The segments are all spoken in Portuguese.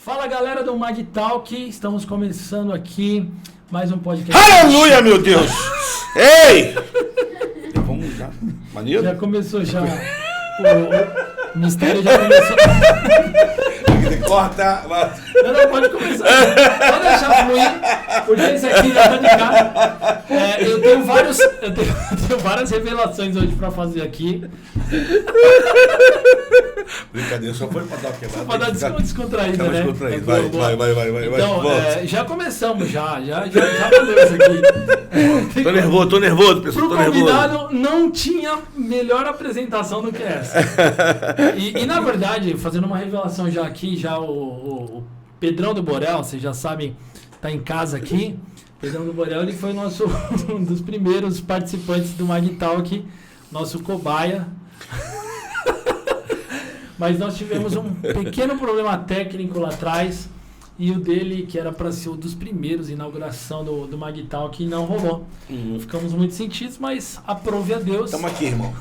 Fala galera do Mag Talk, estamos começando aqui mais um podcast. Aleluia, meu Deus! Ei! Vamos já. Maneiro? Já começou já. O mistério já começou. Corta. Não, pode começar. Pode deixar fluir, porque esse aqui já tá de cara. Eu tenho várias revelações hoje pra fazer aqui. Brincadeira, só foi pra dar uma quebrada. Pra dar descontraída, né? Descontraída. Vai. Então, já começamos, já valeu isso aqui. Tô nervoso, pessoal. Pro convidado não tinha melhor apresentação do que essa. E na verdade, fazendo uma revelação já aqui, já o Pedrão do Borel, vocês já sabem, tá em casa aqui. Pedrão do Borel, ele foi um dos primeiros participantes do Mag Talk, nosso cobaia. Mas nós tivemos um pequeno problema técnico lá atrás. E o dele, que era para ser um dos primeiros, inauguração do Mag Talk, não rolou. Ficamos muito sentidos, mas aprove a Deus. Tamo aqui, irmão.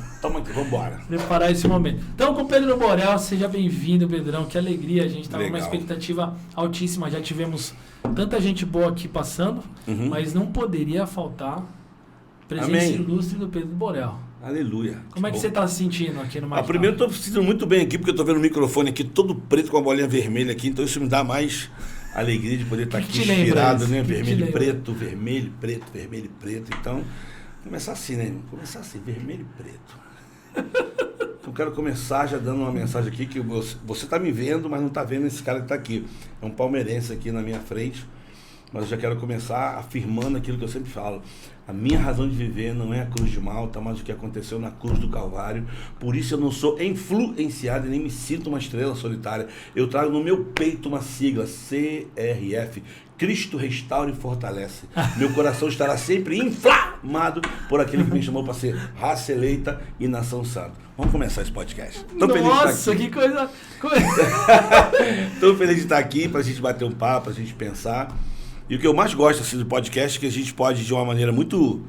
Vambora. Preparar esse momento. Então, com o Pedro Borel, seja bem-vindo, Pedrão. Que alegria, a gente estava numa Legal. expectativa altíssima. Já tivemos tanta gente boa aqui passando, mas não poderia faltar a presença Amém. ilustre do Pedro Borel. Aleluia. Como é que você está se sentindo aqui no Mag Talk? Primeiro eu tô me sentindo muito bem aqui, porque eu tô vendo o microfone aqui todo preto com a bolinha vermelha aqui, então isso me dá mais alegria de poder estar aqui inspirado, né? Vermelho e preto, vermelho, preto, vermelho e preto. Então, começar assim, né? Começar assim, vermelho e preto. Eu quero começar já dando uma mensagem aqui, que você tá me vendo, mas não tá vendo esse cara que tá aqui. É um palmeirense aqui na minha frente, mas eu já quero começar afirmando aquilo que eu sempre falo. A minha razão de viver não é a cruz de Malta, mas o que aconteceu na cruz do Calvário. Por isso eu não sou influenciado e nem me sinto uma estrela solitária. Eu trago no meu peito uma sigla, CRF. Cristo restaura e fortalece. Meu coração estará sempre inflamado por aquele que me chamou para ser raça eleita e nação santa. Vamos começar esse podcast. Nossa, que coisa... Estou feliz de estar aqui para a gente bater um papo, para a gente pensar. E o que eu mais gosto assim, do podcast é que a gente pode, de uma maneira muito,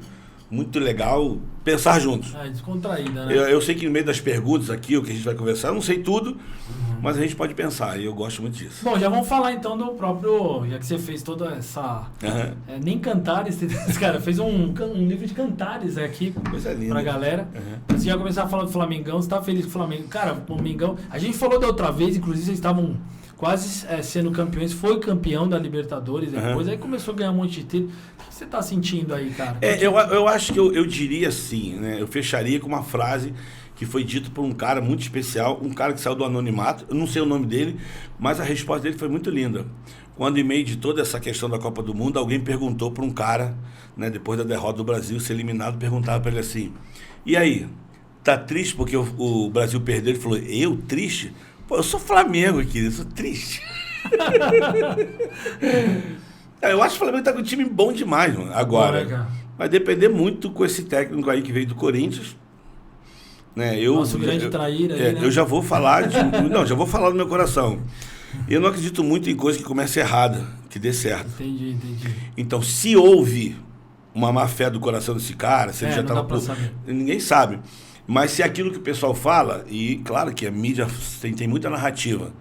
muito legal, pensar juntos. Descontraída, né? Eu sei que no meio das perguntas aqui, o que a gente vai conversar, eu não sei tudo, mas a gente pode pensar, e eu gosto muito disso. Bom, já vamos falar então do próprio, já que você fez toda essa... nem cantares, cara, fez um livro de cantares aqui pra galera. Você já começar a falar do Flamengão, você tá feliz com o Flamengo. Cara, o Mengão, a gente falou da outra vez, inclusive vocês estavam quase sendo campeões, foi campeão da Libertadores depois, aí começou a ganhar um monte de título. O que você tá sentindo aí, cara? Eu acho que eu diria assim, né? Eu fecharia com uma frase que foi dita por um cara muito especial, um cara que saiu do anonimato, eu não sei o nome dele, mas a resposta dele foi muito linda. Quando, em meio de toda essa questão da Copa do Mundo, alguém perguntou para um cara, né, depois da derrota do Brasil ser eliminado, perguntava para ele assim: e aí, tá triste porque o Brasil perdeu? Ele falou: eu triste? Pô, eu sou Flamengo, querido, eu sou triste. Eu acho que o Flamengo tá com um time bom demais, mano. Agora, vai depender muito com esse técnico aí que veio do Corinthians. Né? Nosso grande traíra aí, né? Eu já vou falar já vou falar do meu coração. Eu não acredito muito em coisa que comece errada, que dê certo. Entendi. Então, se houve uma má fé do coração desse cara, se ele já não tava... dá pra saber. Ninguém sabe. Mas se aquilo que o pessoal fala, e claro que a mídia tem muita narrativa,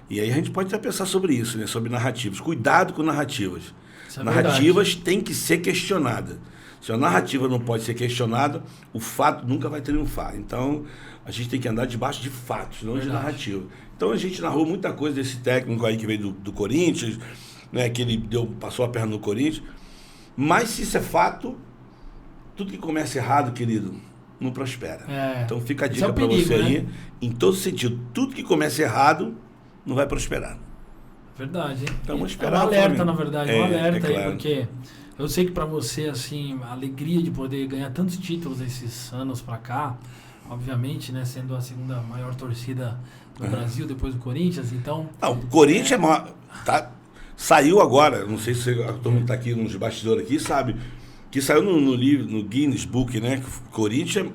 e aí a gente pode até pensar sobre isso, né? Sobre narrativas. Cuidado com narrativas. Narrativas têm que ser questionadas. Se a narrativa não pode ser questionada, o fato nunca vai triunfar. Então, a gente tem que andar debaixo de fatos, não de narrativa. Então, a gente narrou muita coisa desse técnico aí que veio do Corinthians, né? Que ele passou a perna no Corinthians. Mas se isso é fato, tudo que começa errado, querido, não prospera. Então fica a dica para você aí, né? Em todo sentido. Tudo que começa errado não vai prosperar. Verdade, hein? Então vamos esperar. É um alerta, na verdade, um alerta claro. Aí, porque eu sei que para você, assim, a alegria de poder ganhar tantos títulos esses anos para cá, obviamente, né, sendo a segunda maior torcida do Brasil depois do Corinthians, então... Não, o Corinthians é maior, saiu agora, não sei se todo mundo está aqui nos bastidores aqui, sabe, que saiu no livro, no Guinness Book, né, que o Corinthians é a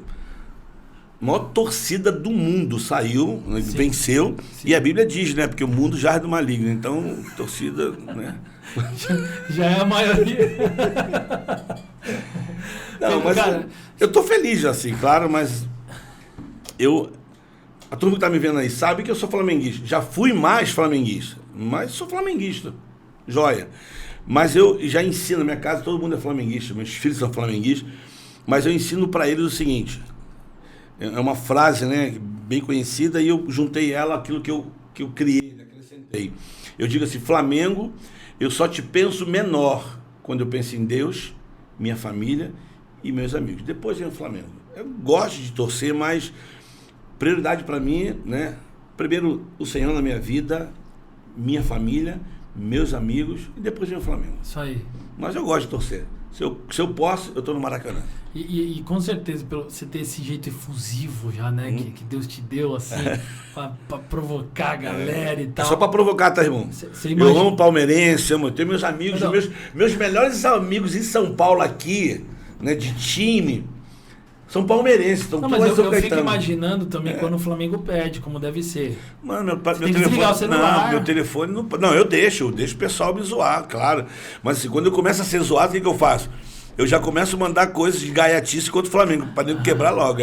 maior torcida do mundo, saiu, né, venceu, e a Bíblia diz, né, porque o mundo já é do maligno, então, torcida, né... Já é a maioria. Não, mas cara, eu tô feliz assim, claro, mas A turma que tá me vendo aí sabe que eu sou flamenguista. Já fui mais flamenguista, mas sou flamenguista. Joia. Mas eu já ensino, na minha casa todo mundo é flamenguista, meus filhos são flamenguistas, mas eu ensino para eles o seguinte, é uma frase, né, bem conhecida, e eu juntei ela àquilo que eu criei, acrescentei. Eu digo assim, Flamengo, eu só te penso menor quando eu penso em Deus, minha família e meus amigos. Depois vem o Flamengo. Eu gosto de torcer, mas prioridade para mim, né? Primeiro o Senhor na minha vida, minha família, meus amigos e depois vem o Flamengo. Isso aí. Mas eu gosto de torcer. Se eu posso, eu tô no Maracanã. E com certeza, pelo você ter esse jeito efusivo já, né? Que Deus te deu, assim, pra provocar a galera e tal. É só pra provocar, tá, irmão? Eu amo palmeirense, eu tenho meus amigos, meus melhores amigos em São Paulo aqui, né, de time, são palmeirenses. Então, mas eu fico imaginando também quando o Flamengo perde, como deve ser. Mano, meu telefone. Não, meu telefone não. Não, eu deixo o pessoal me zoar, claro. Mas assim, quando eu começo a ser zoado, o que eu faço? Eu já começo a mandar coisas de gaiatice contra o Flamengo, pra nem quebrar logo.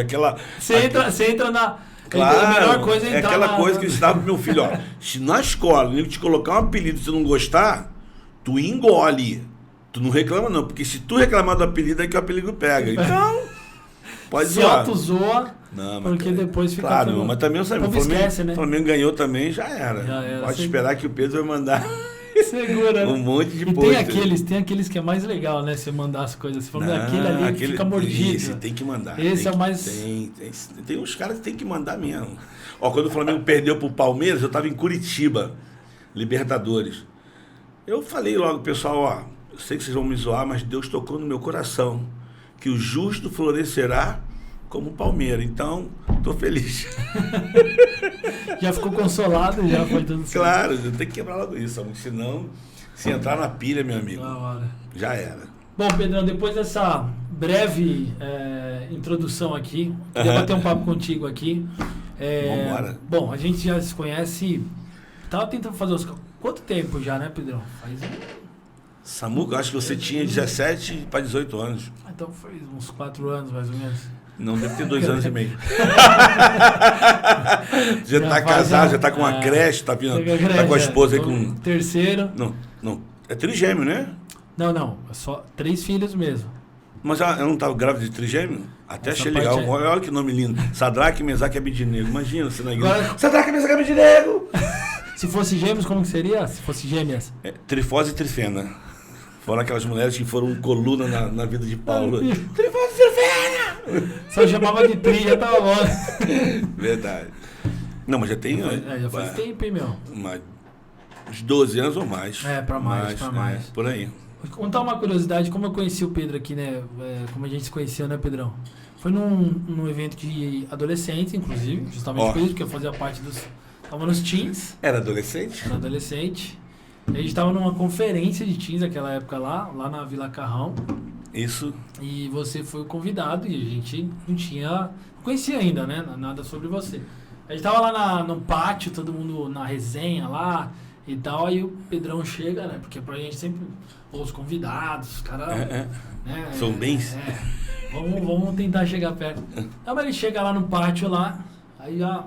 Você entra na. Claro, a melhor coisa é entrar aquela coisa que eu ensinava pro meu filho, ó. Se na escola ele te colocar um apelido e você não gostar, tu engole. Tu não reclama, não, porque se tu reclamar do apelido, é que o apelido pega. Então. Pode se auto-zoa, porque depois fica... Claro, tudo... mas também eu sabia, né? O Flamengo ganhou também, já era. Pode esperar que o Pedro vai mandar segura, um monte de post. Tem aqueles que é mais legal, né? Você mandar as coisas. Você falando aquele fica mordido. Esse tem que mandar. Esse é o mais... Tem uns caras que tem que mandar mesmo. Ó, quando o Flamengo perdeu pro Palmeiras, eu tava em Curitiba, Libertadores. Eu falei logo, pessoal, ó, eu sei que vocês vão me zoar, mas Deus tocou no meu coração. Que o justo florescerá como o Palmeiras. Então, tô feliz. Já ficou consolado, já foi tudo certo. Claro, eu tenho que quebrar logo isso, senão, se entrar na pilha, meu amigo, já era. Bom, Pedrão, depois dessa breve introdução aqui, queria bater um papo contigo aqui. Vambora. Bom, a gente já se conhece, tava tentando fazer os... Quanto tempo já, né, Pedrão? Faz Samuca, acho que você tinha 17 para 18 anos. Então foi uns 4 anos, mais ou menos. Não, deve ter 2 anos e meio. Já tá casado, já tá com uma creche, tá com a esposa aí com... Terceiro. Não. É trigêmeo, né? Não. É só 3 filhos mesmo. Mas ela não estava grávida de trigêmeo? Até achei legal. Olha que nome lindo. Sadraque, Mesaque e Abednego. Imagina você na igreja. Sadraque, Mesaque e Abednego! Se fosse gêmeos, como que seria? Se fosse gêmeas? Trifose e Trifena. Foram aquelas mulheres que foram coluna na vida de Paulo. Trifose e Trifena! Só chamava de tri, já tava bom. Verdade. Não, mas já tem... Já faz tempo, hein, meu? Uns 12 anos ou mais. Pra mais. Por aí. Vou contar uma curiosidade, como eu conheci o Pedro aqui, né? Como a gente se conheceu, né, Pedrão? Foi num evento de adolescentes, inclusive, justamente por isso, porque eu fazia parte dos... Tava nos teens. Era adolescente? Era adolescente. E a gente tava numa conferência de teens naquela época lá na Vila Carrão. Isso. E você foi o convidado e a gente não conhecia ainda, né? Nada sobre você. A gente tava lá no pátio, todo mundo na resenha lá e tal, aí o Pedrão chega, né? Porque pra gente sempre, os convidados, os caras... Né, são bens. Vamos tentar chegar perto. Então, mas ele chega lá no pátio lá, aí já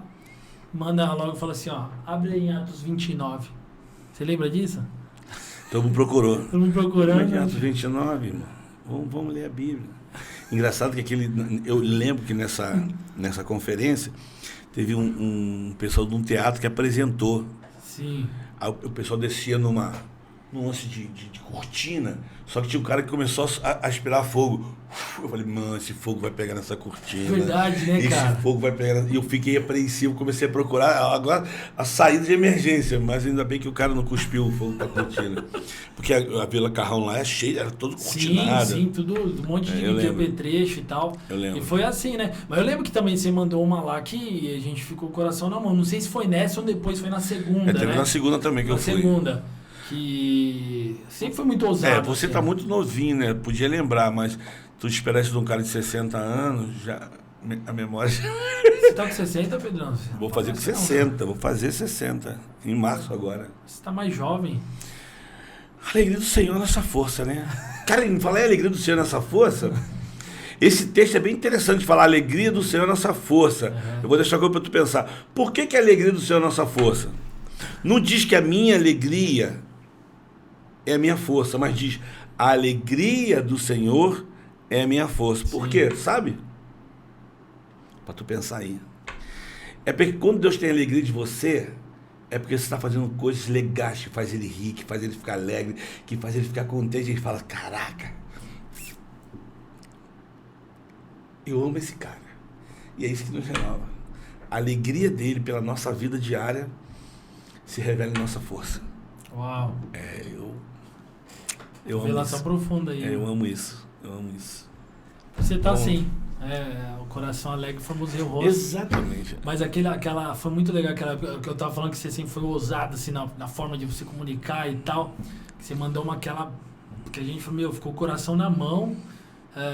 manda logo e fala assim, ó, abre aí em Atos 29. Você lembra disso? Todo mundo procurou. Todo mundo procurando. Em Atos 29, irmão. Vamos ler a Bíblia. Engraçado que eu lembro que nessa conferência teve um pessoal de um teatro que apresentou. Sim. Aí o pessoal descia num lance de cortina, só que tinha um cara que começou a aspirar fogo. Eu falei, mano, esse fogo vai pegar nessa cortina. Verdade, né, cara? Esse fogo vai pegar... E eu fiquei apreensivo, comecei a procurar agora a saída de emergência, mas ainda bem que o cara não cuspiu o fogo pra cortina. Porque a Vila Carrão lá é cheia, era todo cortinada. Sim, tudo, um monte de apetrecho e tal. Eu lembro. E foi assim, né? Mas eu lembro que também você mandou uma lá que a gente ficou com o coração na mão. Não sei se foi nessa ou depois foi na segunda, teve na segunda também que eu fui. Na segunda. Que sempre foi muito ousado. Você tá muito novinho, né? Podia lembrar, mas tu esperasse de um cara de 60 anos, já a memória... Você tá com 60, Pedrão? Vou fazer com 60, vou fazer 60, em março agora. Você tá mais jovem. A alegria do Senhor nessa força, né? Cara, não falei a alegria do Senhor nessa força? Esse texto é bem interessante, falar a alegria do Senhor é nossa força. Eu vou deixar coisa para tu pensar. Por que a alegria do Senhor é nossa força? Não diz que a minha alegria é a minha força, mas diz a alegria do Senhor é a minha força. Por quê? Sabe? Para tu pensar aí. É porque quando Deus tem alegria de você, é porque você está fazendo coisas legais que faz ele rir, que faz ele ficar alegre, que faz ele ficar contente. E ele fala, caraca, eu amo esse cara. E é isso que nos renova. A alegria dele pela nossa vida diária se revela em nossa força. Uau. Eu amo revelação isso. Profunda aí. Eu amo isso. Você tá assim, o coração alegre formoseia o rosto. Exatamente. Mas aquela foi muito legal, aquela que eu tava falando que você sempre foi ousado assim, na forma de você comunicar e tal. Que você mandou que a gente falou, ficou o coração na mão.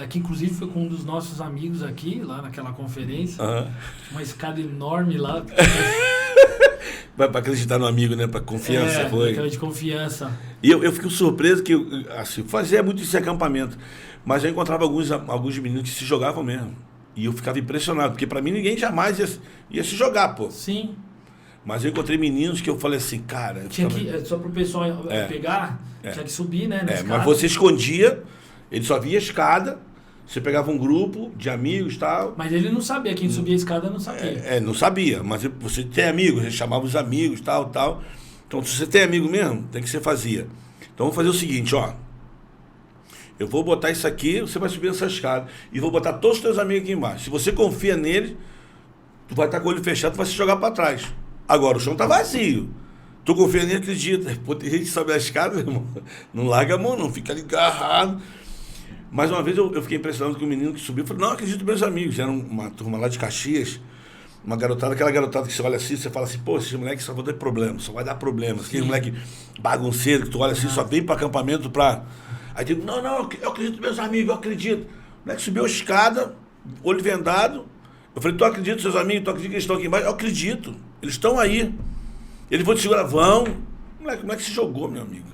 Que inclusive foi com um dos nossos amigos aqui, lá naquela conferência. Uma escada enorme lá. Para acreditar no amigo, né? Para confiança, foi. Aquela de confiança. E eu fico surpreso que, assim, fazia muito esse acampamento, mas eu encontrava alguns meninos que se jogavam mesmo. E eu ficava impressionado, porque para mim ninguém jamais ia se jogar, pô. Sim. Mas eu encontrei meninos que eu falei assim, cara... Só pro pessoal pegar, tinha que subir, né? Mas você escondia, ele só via a escada, você pegava um grupo de amigos e tal... Mas ele não sabia, quem subia a escada não sabia. Não sabia, mas você tem amigos, ele chamava os amigos, tal. Então, se você tem amigo mesmo, tem que você fazia. Então, vamos fazer o seguinte, ó. Eu vou botar isso aqui, você vai subir essa escada, e vou botar todos os teus amigos aqui embaixo. Se você confia neles, tu vai estar com o olho fechado, tu vai se jogar para trás. Agora, o chão tá vazio. Tu confia nele, acredita. Pô, tem gente que sobe a escada, irmão. Não larga a mão, não. Fica ali agarrado. Mais uma vez eu fiquei impressionado com o menino que subiu. Eu falei, não acredito meus amigos. Era uma turma lá de Caxias. Uma garotada, aquela garotada que você olha assim, você fala assim, pô, esses moleques só vão dar problema, só vai dar problema. Aquele moleque bagunceiro que tu olha assim, só vem para acampamento pra... Aí digo, não, eu acredito meus amigos, eu acredito. O moleque subiu a escada, olho vendado. Eu falei, tu acredita seus amigos, tu acredita que eles estão aqui embaixo? Eu acredito, eles estão aí. Eles vão te segurar, vão. O moleque se jogou, meu amigo.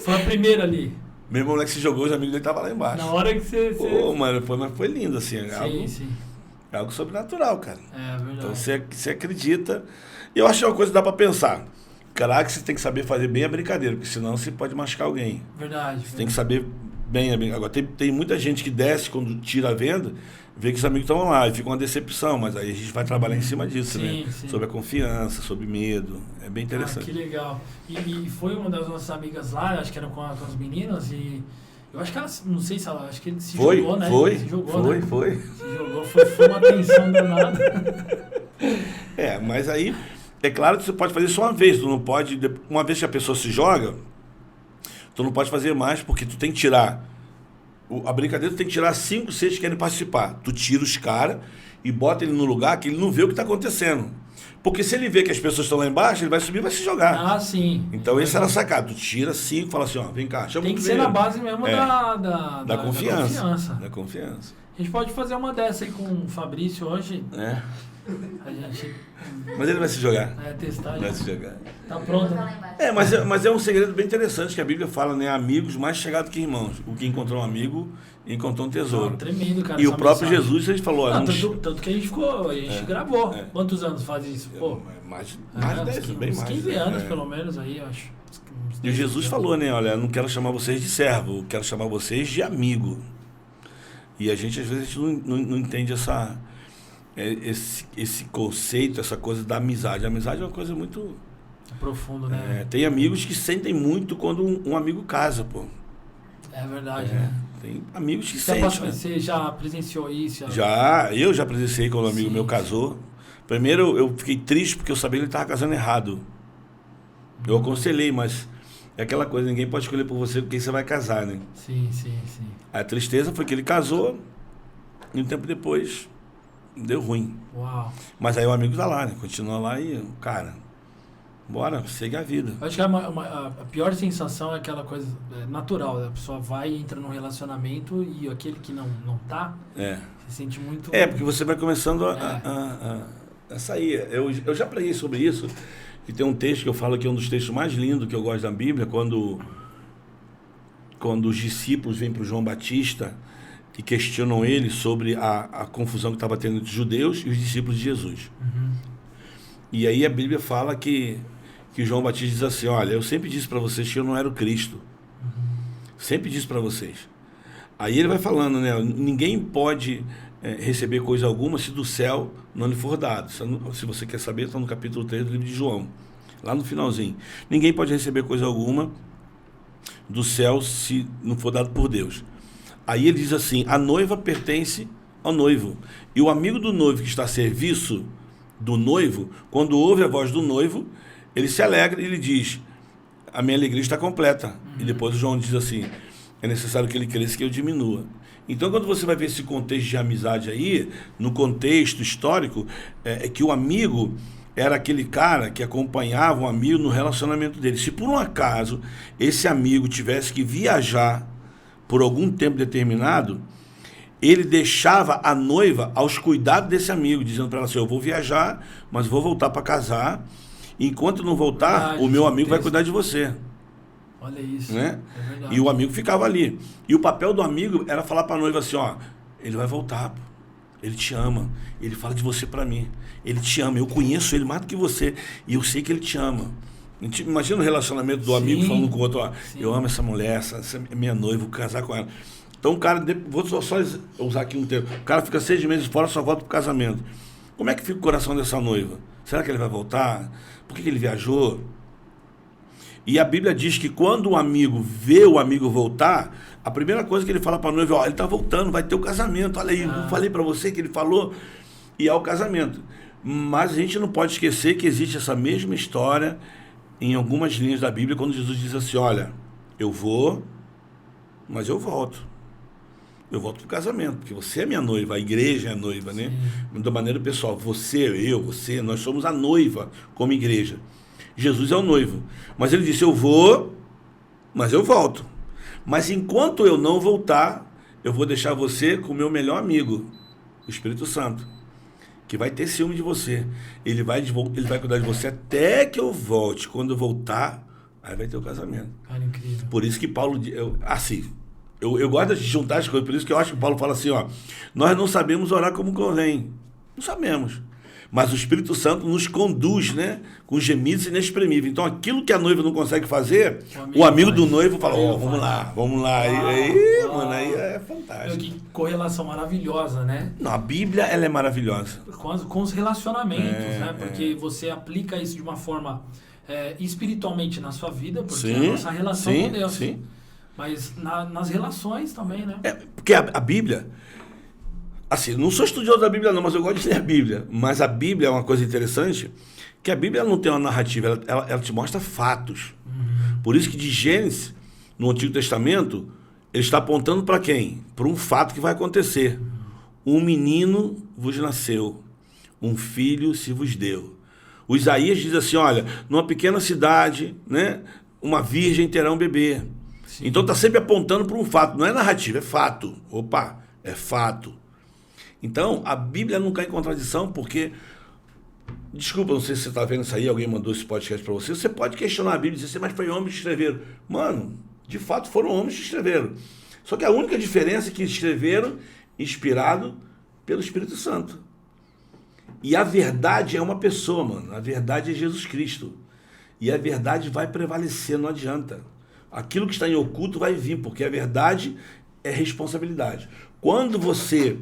Foi a primeira ali. Meu irmão, moleque se jogou, os amigos dele estavam lá embaixo. Na hora que você... Pô, mano, foi lindo, assim. Sim. É algo sobrenatural, cara. É verdade. Então você acredita. E eu acho que é uma coisa que dá pra pensar. Caraca, você tem que saber fazer bem a brincadeira, porque senão você pode machucar alguém. Verdade. Você tem que saber bem a brincadeira. Agora, tem muita gente que desce quando tira a venda, vê que os amigos estão lá e fica uma decepção, mas aí a gente vai trabalhar em cima disso, né? Sim. Sobre a confiança, sobre medo. É bem interessante. Que legal. E foi uma das nossas amigas lá, acho que era com as meninas, e eu acho que ela, não sei se ela, acho que ele se jogou, né? Foi. Se jogou. Se jogou, foi uma tensão danada. Mas aí, é claro que você pode fazer só uma vez, tu não pode, uma vez que a pessoa se joga, tu não pode fazer mais, porque tu tem que tirar, a brincadeira tu tem que tirar 5, 6 que querem participar. Tu tira os caras e bota ele no lugar que ele não vê o que está acontecendo. Porque se ele vê que as pessoas estão lá embaixo, ele vai subir e vai se jogar. Ah, sim. Então esse era sacado. Tu tira 5 e fala assim, ó, vem cá, chama o Tem que ser na base mesmo da confiança. Da confiança. A gente pode fazer uma dessa aí com o Fabrício hoje. A gente... Mas ele vai se jogar. Testar. Vai se jogar. Tá pronto. Mas é um segredo bem interessante que a Bíblia fala, né? Amigos mais chegados que irmãos. O que encontrou um amigo, encontrou um tesouro. Tremendo, cara. E o próprio Jesus, ele falou... Tanto que a gente gravou. Quantos anos faz isso? Pô, mais de 10, bem mais. 15 anos, pelo menos, aí, eu acho. E o Jesus falou, né? Olha, eu não quero chamar vocês de servo, eu quero chamar vocês de amigo. E a gente, às vezes, não entende esse conceito, essa coisa da amizade. A amizade é uma coisa muito... profundo, né? Tem amigos que sentem muito quando um amigo casa, pô. É verdade, né? Tem amigos que sentem. Você já presenciou isso? Eu já presenciei quando um amigo meu casou. Primeiro eu fiquei triste porque eu sabia que ele estava casando errado. Eu aconselhei, mas é aquela coisa, ninguém pode escolher por você com quem você vai casar, né? Sim. A tristeza foi que ele casou e um tempo depois deu ruim. Uau. Mas aí o amigo tá lá, né? Continua lá e, cara, bora, segue a vida. Eu acho que a pior sensação é aquela coisa natural, né? A pessoa vai e entra num relacionamento e aquele que não tá, se sente muito... Porque você vai começando a sair. Eu já preguei sobre isso, e tem um texto que eu falo que é um dos textos mais lindos que eu gosto da Bíblia, quando os discípulos vêm para o João Batista que questionam ele sobre a confusão que estava tendo entre os judeus e os discípulos de Jesus. E aí a Bíblia fala que João Batista diz assim, olha, eu sempre disse para vocês que eu não era o Cristo. Sempre disse para vocês. Aí ele vai falando, né? Ninguém pode receber coisa alguma se do céu não lhe for dado. Se você quer saber, está no capítulo 3 do livro de João, lá no finalzinho. Ninguém pode receber coisa alguma do céu se não for dado por Deus. Aí ele diz assim, a noiva pertence ao noivo. E o amigo do noivo que está a serviço do noivo, quando ouve a voz do noivo, ele se alegra e ele diz, a minha alegria está completa. E depois o João diz assim, é necessário que ele cresça, que eu diminua. Então, quando você vai ver esse contexto de amizade aí, no contexto histórico, é que o amigo era aquele cara que acompanhava um amigo no relacionamento dele. Se por um acaso esse amigo tivesse que viajar por algum tempo determinado, ele deixava a noiva aos cuidados desse amigo, dizendo para ela assim, eu vou viajar, mas vou voltar para casar, e enquanto não voltar, o meu amigo vai cuidar de você. Olha isso, né? E o amigo ficava ali. E o papel do amigo era falar para a noiva assim, ó, ele vai voltar, pô. Ele te ama, ele fala de você para mim, ele te ama, eu conheço ele mais do que você, e eu sei que ele te ama. Imagina o relacionamento do amigo falando com o outro, ó, eu amo essa mulher, essa é minha noiva, vou casar com ela. Então o cara, vou só usar aqui um termo, o cara fica 6 meses fora, só volta pro casamento. Como é que fica o coração dessa noiva? Será que ele vai voltar? Por que ele viajou? E a Bíblia diz que quando o amigo vê o amigo voltar, a primeira coisa que ele fala para a noiva, ó, ele está voltando, vai ter o casamento, olha aí, eu falei para você que ele falou, e é o casamento. Mas a gente não pode esquecer que existe essa mesma história em algumas linhas da Bíblia, quando Jesus diz assim, olha, eu vou, mas eu volto. Eu volto para o casamento, porque você é minha noiva, a igreja é a noiva, né? Da maneira pessoal, você, nós somos a noiva como igreja. Jesus é o noivo. Mas ele disse, eu vou, mas eu volto. Mas enquanto eu não voltar, eu vou deixar você com o meu melhor amigo, o Espírito Santo, que vai ter ciúme de você. Ele vai cuidar de você até que eu volte. Quando eu voltar, aí vai ter o casamento. Cara, incrível. Por isso que Paulo... Eu gosto de juntar as coisas, por isso que eu acho que Paulo fala assim, ó, nós não sabemos orar como convém. Não sabemos. Mas o Espírito Santo nos conduz, né, com gemidos inexprimíveis. Então, aquilo que a noiva não consegue fazer, o amigo do noivo fala, vamos lá. Mano, aí é fantástico. Que correlação maravilhosa, né? Não, a Bíblia, ela é maravilhosa. Com os relacionamentos, né? Porque você aplica isso de uma forma espiritualmente na sua vida, porque é a nossa relação com Deus. Sim. Mas nas relações também, né? Porque a Bíblia... Assim, não sou estudioso da Bíblia não, mas eu gosto de ler a Bíblia. Mas a Bíblia é uma coisa interessante, que a Bíblia não tem uma narrativa, ela te mostra fatos. Por isso que de Gênesis, no Antigo Testamento, ele está apontando para quem? Para um fato que vai acontecer. Um menino vos nasceu, um filho se vos deu. O Isaías diz assim, olha, numa pequena cidade, né, uma virgem terá um bebê. Sim. Então está sempre apontando para um fato, não é narrativa, é fato. Opa, é fato. Então, a Bíblia não cai em contradição, porque... Desculpa, não sei se você está vendo isso aí, alguém mandou esse podcast para você. Você pode questionar a Bíblia e dizer assim, mas foi homens que escreveram. Mano, de fato foram homens que escreveram. Só que a única diferença é que escreveram inspirado pelo Espírito Santo. E a verdade é uma pessoa, mano. A verdade é Jesus Cristo. E a verdade vai prevalecer, não adianta. Aquilo que está em oculto vai vir, porque a verdade é responsabilidade. Quando você...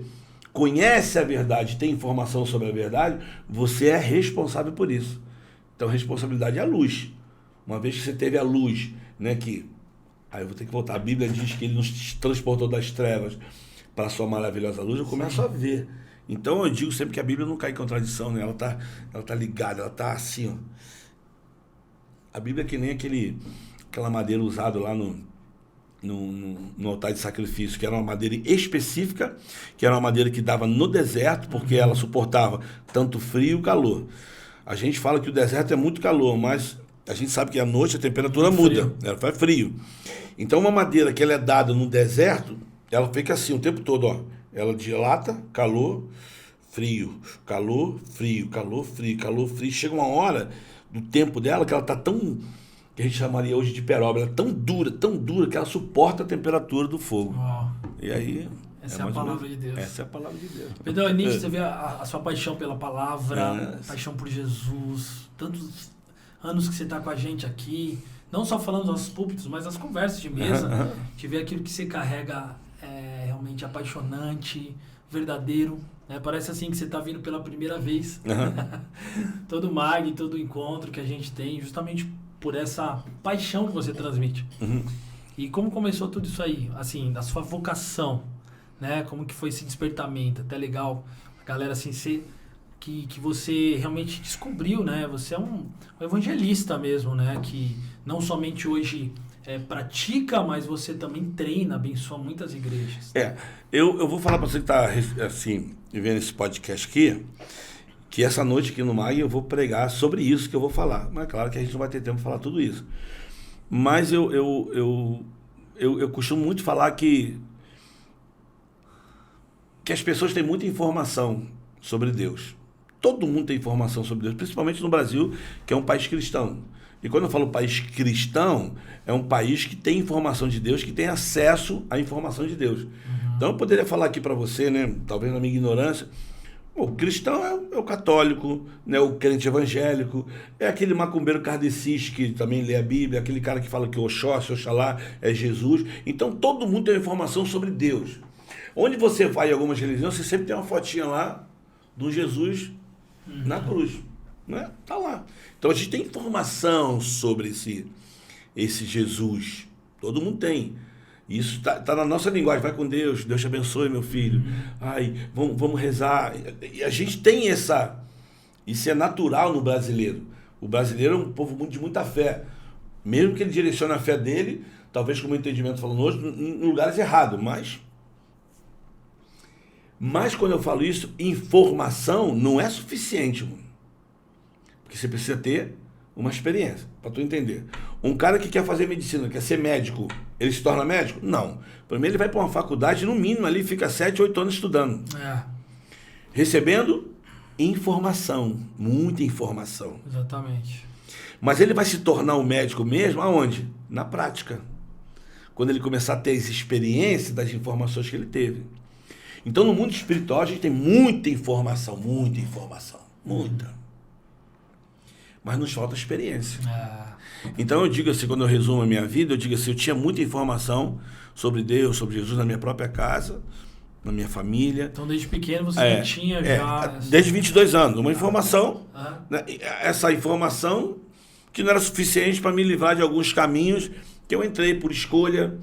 conhece a verdade, tem informação sobre a verdade, você é responsável por isso. Então, a responsabilidade é a luz. Uma vez que você teve a luz, né, que... Aí eu vou ter que voltar. A Bíblia diz que ele nos transportou das trevas para a sua maravilhosa luz, eu começo a ver. Então, eu digo sempre que a Bíblia não cai em contradição, né? Ela tá ligada, ela tá assim, ó. A Bíblia é que nem aquela madeira usada lá no altar de sacrifício, que era uma madeira específica, que era uma madeira que dava no deserto, porque ela suportava tanto frio e calor. A gente fala que o deserto é muito calor, mas a gente sabe que à noite a temperatura muda, ela faz frio. Então uma madeira que ela é dada no deserto, ela fica assim o tempo todo, ó. Ela dilata, calor, frio, calor, frio, calor, frio, calor, frio. Chega uma hora do tempo dela que ela está tão... que a gente chamaria hoje de peroba, ela é tão dura, que ela suporta a temperatura do fogo. E aí... Essa é a palavra de Deus. Essa é a palavra de Deus. Pedro, Nietzsche, você vê a sua paixão pela palavra, paixão por Jesus, tantos anos que você está com a gente aqui, não só falando nos púlpitos, mas nas conversas de mesa, a gente vê aquilo que você carrega realmente apaixonante, verdadeiro, né? Parece assim que você está vindo pela primeira vez. Todo mag, todo encontro que a gente tem, justamente por essa paixão que você transmite. E como começou tudo isso aí? Assim, da sua vocação, né? Como que foi esse despertamento? Até legal, a galera assim, que você realmente descobriu, né? Você é um evangelista mesmo, né? Que não somente hoje pratica, mas você também treina, abençoa muitas igrejas. Eu vou falar para você que está assim, vendo esse podcast aqui, que essa noite aqui no MAG eu vou pregar sobre isso que eu vou falar. Mas claro que a gente não vai ter tempo para falar tudo isso. Mas eu costumo muito falar que as pessoas têm muita informação sobre Deus. Todo mundo tem informação sobre Deus, principalmente no Brasil, que é um país cristão. E quando eu falo país cristão, é um país que tem informação de Deus, que tem acesso à informação de Deus. Então eu poderia falar aqui para você, né, talvez na minha ignorância, o cristão é o católico, né, o crente evangélico, é aquele macumbeiro kardecista que também lê a Bíblia, aquele cara que fala que Oxóssi, Oxalá é Jesus. Então todo mundo tem informação sobre Deus. Onde você vai em algumas religiões, você sempre tem uma fotinha lá de um Jesus na cruz, né? Tá lá. Então a gente tem informação sobre esse Jesus. Todo mundo tem. Isso tá na nossa linguagem. Vai com Deus, Deus te abençoe, meu filho. Ai, vamos rezar. E a gente tem essa... Isso é natural no brasileiro. O brasileiro é um povo de muita fé. Mesmo que ele direcione a fé dele, talvez com o meu entendimento falando hoje, em lugares errados, Mas quando eu falo isso, informação não é suficiente, mano. Porque você precisa ter uma experiência, para tu entender. Um cara que quer fazer medicina, quer ser médico, ele se torna médico? Não. Primeiro ele vai para uma faculdade, no mínimo ali fica 7, 8 anos estudando. Recebendo informação, muita informação. Exatamente. Mas ele vai se tornar um médico mesmo aonde? Na prática. Quando ele começar a ter as experiências das informações que ele teve. Então, no mundo espiritual, a gente tem muita informação. Mas nos falta experiência. Então, eu digo assim, quando eu resumo a minha vida, eu digo assim, eu tinha muita informação sobre Deus, sobre Jesus na minha própria casa, na minha família. Então, desde pequeno, você já tinha já... Desde 22 anos. Uma informação, né, essa informação que não era suficiente para me livrar de alguns caminhos que eu entrei por escolha,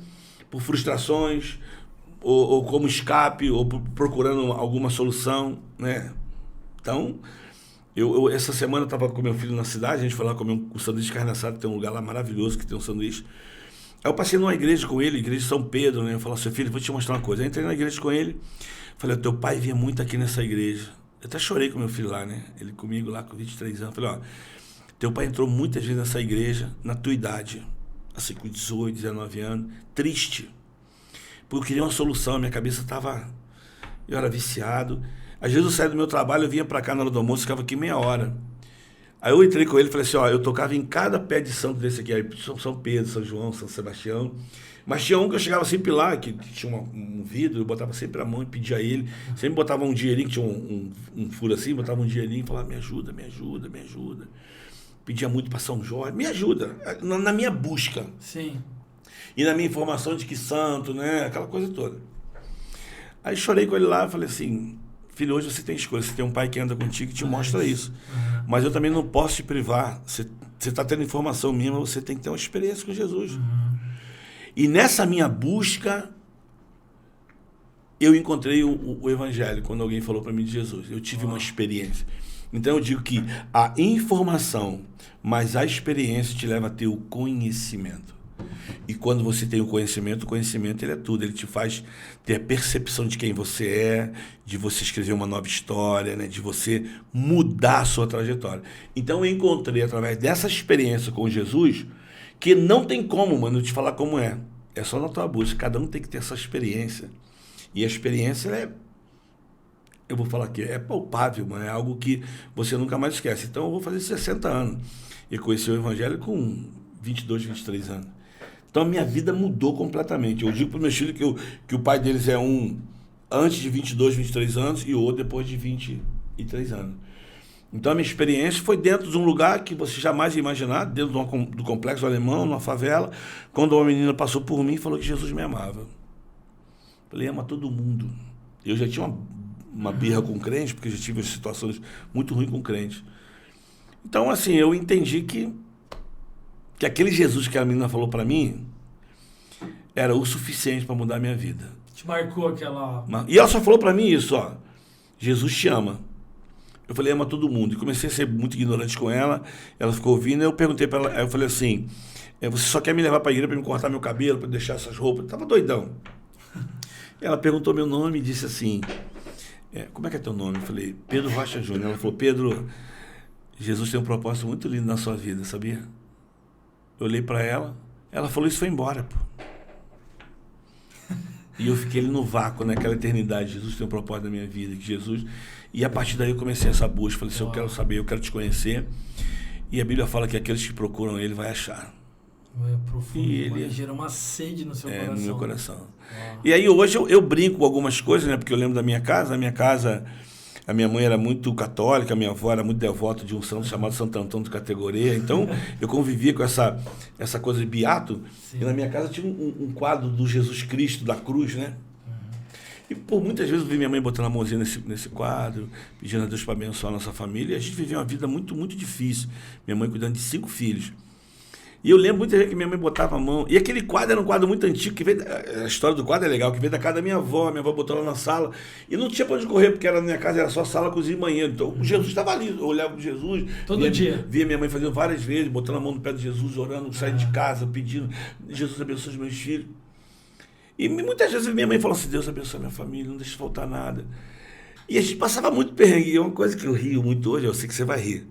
por frustrações, ou como escape, ou procurando alguma solução, né? Então, eu essa semana eu estava com meu filho na cidade, a gente foi lá comer um sanduíche de carne assada, tem um lugar lá maravilhoso que tem um sanduíche. Aí eu passei numa igreja com ele, igreja de São Pedro, né? Eu falei, seu filho, vou te mostrar uma coisa. Aí entrei na igreja com ele, falei, teu pai vinha muito aqui nessa igreja. Eu até chorei com meu filho lá, né? Ele comigo lá com 23 anos. Falei, teu pai entrou muitas vezes nessa igreja, na tua idade, assim, com 18, 19 anos, triste. Porque eu queria uma solução, a minha cabeça estava... Eu era viciado. Às vezes eu saía do meu trabalho, eu vinha para cá na hora do almoço, ficava aqui meia hora. Aí eu entrei com ele e falei assim, eu tocava em cada pé de santo desse aqui, aí São Pedro, São João, São Sebastião. Mas tinha um que eu chegava sempre lá, que tinha um vidro, eu botava sempre a mão e pedia a ele. Sempre botava um dinheirinho, que tinha um furo assim, botava um dinheirinho e falava, me ajuda. Pedia muito para São Jorge, me ajuda, na minha busca. Sim. E na minha informação de que santo, né? Aquela coisa toda. Aí chorei com ele lá, falei assim, filho, hoje você tem escolha, você tem um pai que anda contigo e te mostra isso. Mas eu também não posso te privar. Você está tendo informação minha, mas você tem que ter uma experiência com Jesus. E nessa minha busca, eu encontrei o Evangelho, quando alguém falou para mim de Jesus. Eu tive uma experiência. Então eu digo que a informação, mas a experiência te leva a ter o conhecimento. E quando você tem o conhecimento ele é tudo. Ele te faz ter a percepção de quem você é, de você escrever uma nova história, né? De você mudar a sua trajetória. Então eu encontrei, através dessa experiência com Jesus, que não tem como, mano, eu te falar como é. É só na tua busca. Cada um tem que ter essa experiência. E a experiência, eu vou falar aqui, é palpável, mano. É algo que você nunca mais esquece. Então eu vou fazer 60 anos. E conheci o Evangelho com 22, 23 anos. Então a minha vida mudou completamente. Eu digo para os meus filhos que o pai deles é um antes de 22, 23 anos e outro depois de 23 anos. Então a minha experiência foi dentro de um lugar que você jamais ia imaginar, dentro do Complexo Alemão, numa favela, quando uma menina passou por mim e falou que Jesus me amava. Falei, ama todo mundo. Eu já tinha uma birra com crente, porque já tive situações muito ruins com crente. Então, assim, eu entendi que aquele Jesus que a menina falou para mim era o suficiente para mudar a minha vida. Te marcou aquela... E ela só falou para mim isso, ó, Jesus te ama. Eu falei, ama todo mundo. E comecei a ser muito ignorante com ela, ela ficou ouvindo, eu perguntei para ela, eu falei assim, você só quer me levar para a igreja para me cortar meu cabelo, para deixar essas roupas? Eu tava doidão. Ela perguntou meu nome e disse assim, como é que é teu nome? Eu falei, Pedro Rocha Júnior. Ela falou, Pedro, Jesus tem um propósito muito lindo na sua vida, sabia? Eu olhei para ela, ela falou isso, foi embora, pô. E eu fiquei ali no vácuo, naquela eternidade. Jesus tem um propósito na minha vida, que Jesus... E a partir daí eu comecei essa busca, falei assim, eu quero saber, eu quero te conhecer. E a Bíblia fala que aqueles que procuram ele vai achar. É profundo, e ele gera uma sede no seu coração. No meu coração. E aí hoje eu brinco com algumas coisas, né? Porque eu lembro da minha casa. A minha casa, a minha mãe era muito católica, a minha avó era muito devota de um santo chamado Santo Antônio de Categoria. Então eu convivia com essa coisa de beato. Sim. E na minha casa tinha um quadro do Jesus Cristo, da cruz, né? E por muitas vezes eu vi minha mãe botando a mãozinha nesse quadro, pedindo a Deus para abençoar a nossa família. E a gente vivia uma vida muito, muito difícil. Minha mãe cuidando de 5 filhos. E eu lembro muita gente que minha mãe botava a mão. E aquele quadro era um quadro muito antigo, que veio, a história do quadro é legal, que veio da casa da minha avó botou lá na sala. E não tinha para onde correr, porque na minha casa era só sala, cozinha e banheiro. Então Jesus estava ali, eu olhava para Jesus. Todo dia. Via minha mãe fazendo várias vezes, botando a mão no pé de Jesus, orando, saindo de casa, pedindo, Jesus abençoe os meus filhos. E muitas vezes minha mãe falou assim, Deus abençoe a minha família, não deixe faltar nada. E a gente passava muito perrengue. E uma coisa que eu rio muito hoje, eu sei que você vai rir.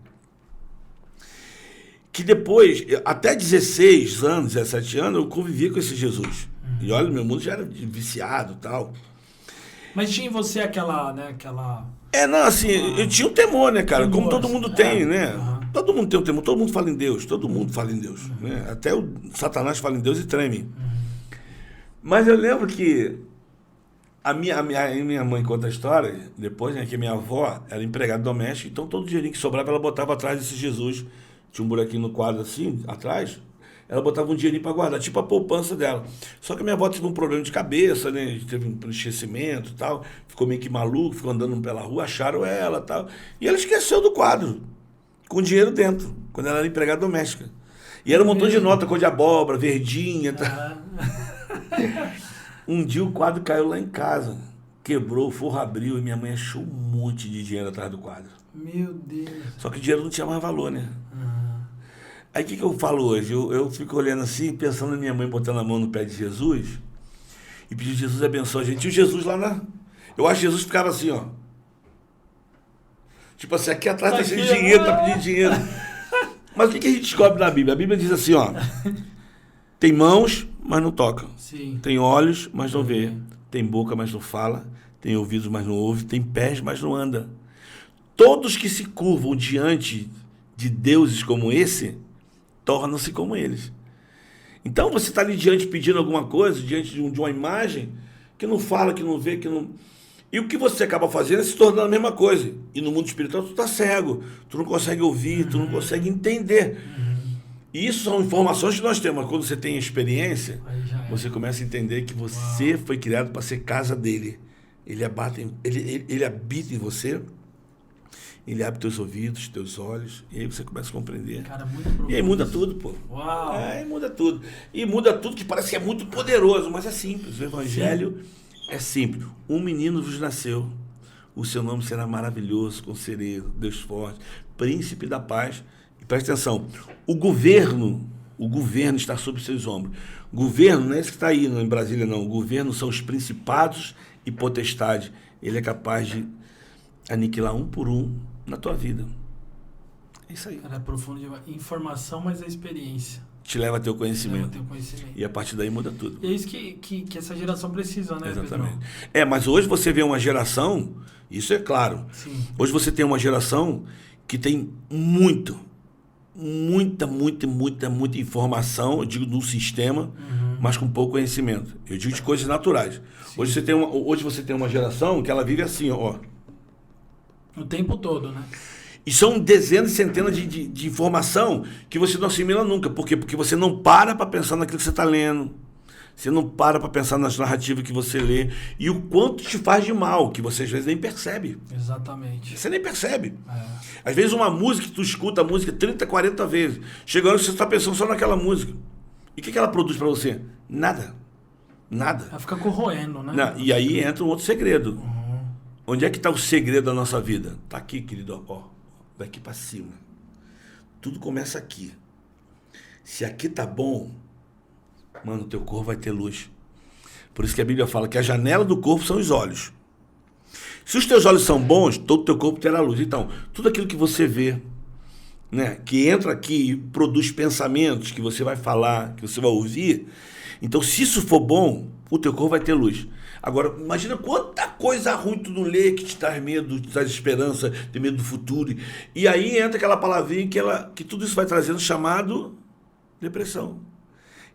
Que depois, até 16 anos, 17 anos, eu convivia com esse Jesus. E olha, meu mundo já era viciado e tal. Mas tinha em você aquela, né, aquela... não, assim, eu tinha um temor, né, cara? Temor, como todo mundo tem, né? Todo mundo tem um temor, todo mundo fala em Deus, todo mundo fala em Deus. Né? Até o Satanás fala em Deus e treme. Mas eu lembro que a minha mãe conta a história, depois, né, que a minha avó era empregada doméstica, então todo dinheirinho que sobrava ela botava atrás desse Jesus. Tinha um buraquinho no quadro assim, atrás, ela botava um dinheirinho para guardar, tipo a poupança dela. Só que a minha avó teve um problema de cabeça, né, teve um enchecimento e tal, ficou meio que maluco, ficou andando pela rua, acharam ela e tal. E ela esqueceu do quadro, com dinheiro dentro, quando ela era empregada doméstica. E era um montão de nota, cor de abóbora, verdinha e tal. Um dia o quadro caiu lá em casa, quebrou, o forro abriu e minha mãe achou um monte de dinheiro atrás do quadro. Meu Deus. Só que o dinheiro não tinha mais valor, né? Aí o que eu falo hoje? Eu fico olhando assim, pensando na minha mãe botando a mão no pé de Jesus e pedindo Jesus abençoe a gente. E o Jesus lá na... Eu acho que Jesus ficava assim, ó. Tipo assim, aqui atrás tá cheio de dinheiro, tá pedindo dinheiro. Mas o que a gente descobre na Bíblia? A Bíblia diz assim, ó. Tem mãos, mas não toca. Sim. Tem olhos, mas não vê. Tem boca, mas não fala. Tem ouvidos, mas não ouve. Tem pés, mas não anda. Todos que se curvam diante de deuses como esse, tornam-se como eles. Então você está ali diante pedindo alguma coisa, diante de uma imagem, que não fala, que não vê, que não... E o que você acaba fazendo é se tornando a mesma coisa. E no mundo espiritual tu está cego, tu não consegue ouvir, tu não consegue entender. E isso são informações que nós temos. Mas quando você tem experiência, você começa a entender que você foi criado para ser casa dele. Ele habita em você. Ele abre teus ouvidos, teus olhos, e aí você começa a compreender. Cara, muito profundo. E aí muda tudo, pô. Uau! Aí muda tudo. E muda tudo que parece que é muito poderoso, mas é simples. O evangelho é simples. Um menino vos nasceu. O seu nome será maravilhoso, conselheiro, Deus forte, príncipe da paz. E presta atenção, o governo está sobre seus ombros. Governo não é esse que está aí em Brasília, não. O governo são os principados e potestades. Ele é capaz de aniquilar um por um na tua vida. É isso aí. Cara, é profundo demais. Informação, mas é experiência. Te leva a ter o conhecimento. Te leva a ter o conhecimento. E a partir daí muda tudo. E é isso que essa geração precisa, né, exatamente. Pedro? Mas hoje você vê uma geração, isso é claro. Sim. Hoje você tem uma geração que tem muita informação, eu digo, no sistema, mas com pouco conhecimento. Eu digo de coisas naturais. Hoje você tem uma geração que ela vive assim, ó. O tempo todo, né? E são dezenas e centenas de informação que você não assimila nunca. Por quê? Porque você não para pensar naquilo que você está lendo. Você não para pensar nas narrativas que você lê. E o quanto te faz de mal, que você às vezes nem percebe. Exatamente. Você nem percebe. Às vezes uma música que tu escuta a música 30, 40 vezes. Chegando você está pensando só naquela música. E o que ela produz para você? Nada. Nada. Ela fica corroendo, né? Não, e aí entra um outro segredo. Onde é que está o segredo da nossa vida? Está aqui, querido. Ó, daqui para cima. Tudo começa aqui. Se aqui tá bom, mano, teu corpo vai ter luz. Por isso que a Bíblia fala que a janela do corpo são os olhos. Se os teus olhos são bons, todo o teu corpo terá luz. Então, tudo aquilo que você vê, né, que entra aqui e produz pensamentos que você vai falar, que você vai ouvir, então se isso for bom, o teu corpo vai ter luz. Agora, imagina quanta coisa ruim tu não lê, que te traz medo, te traz esperança, tem medo do futuro. E aí entra aquela palavrinha que tudo isso vai trazendo, chamado depressão.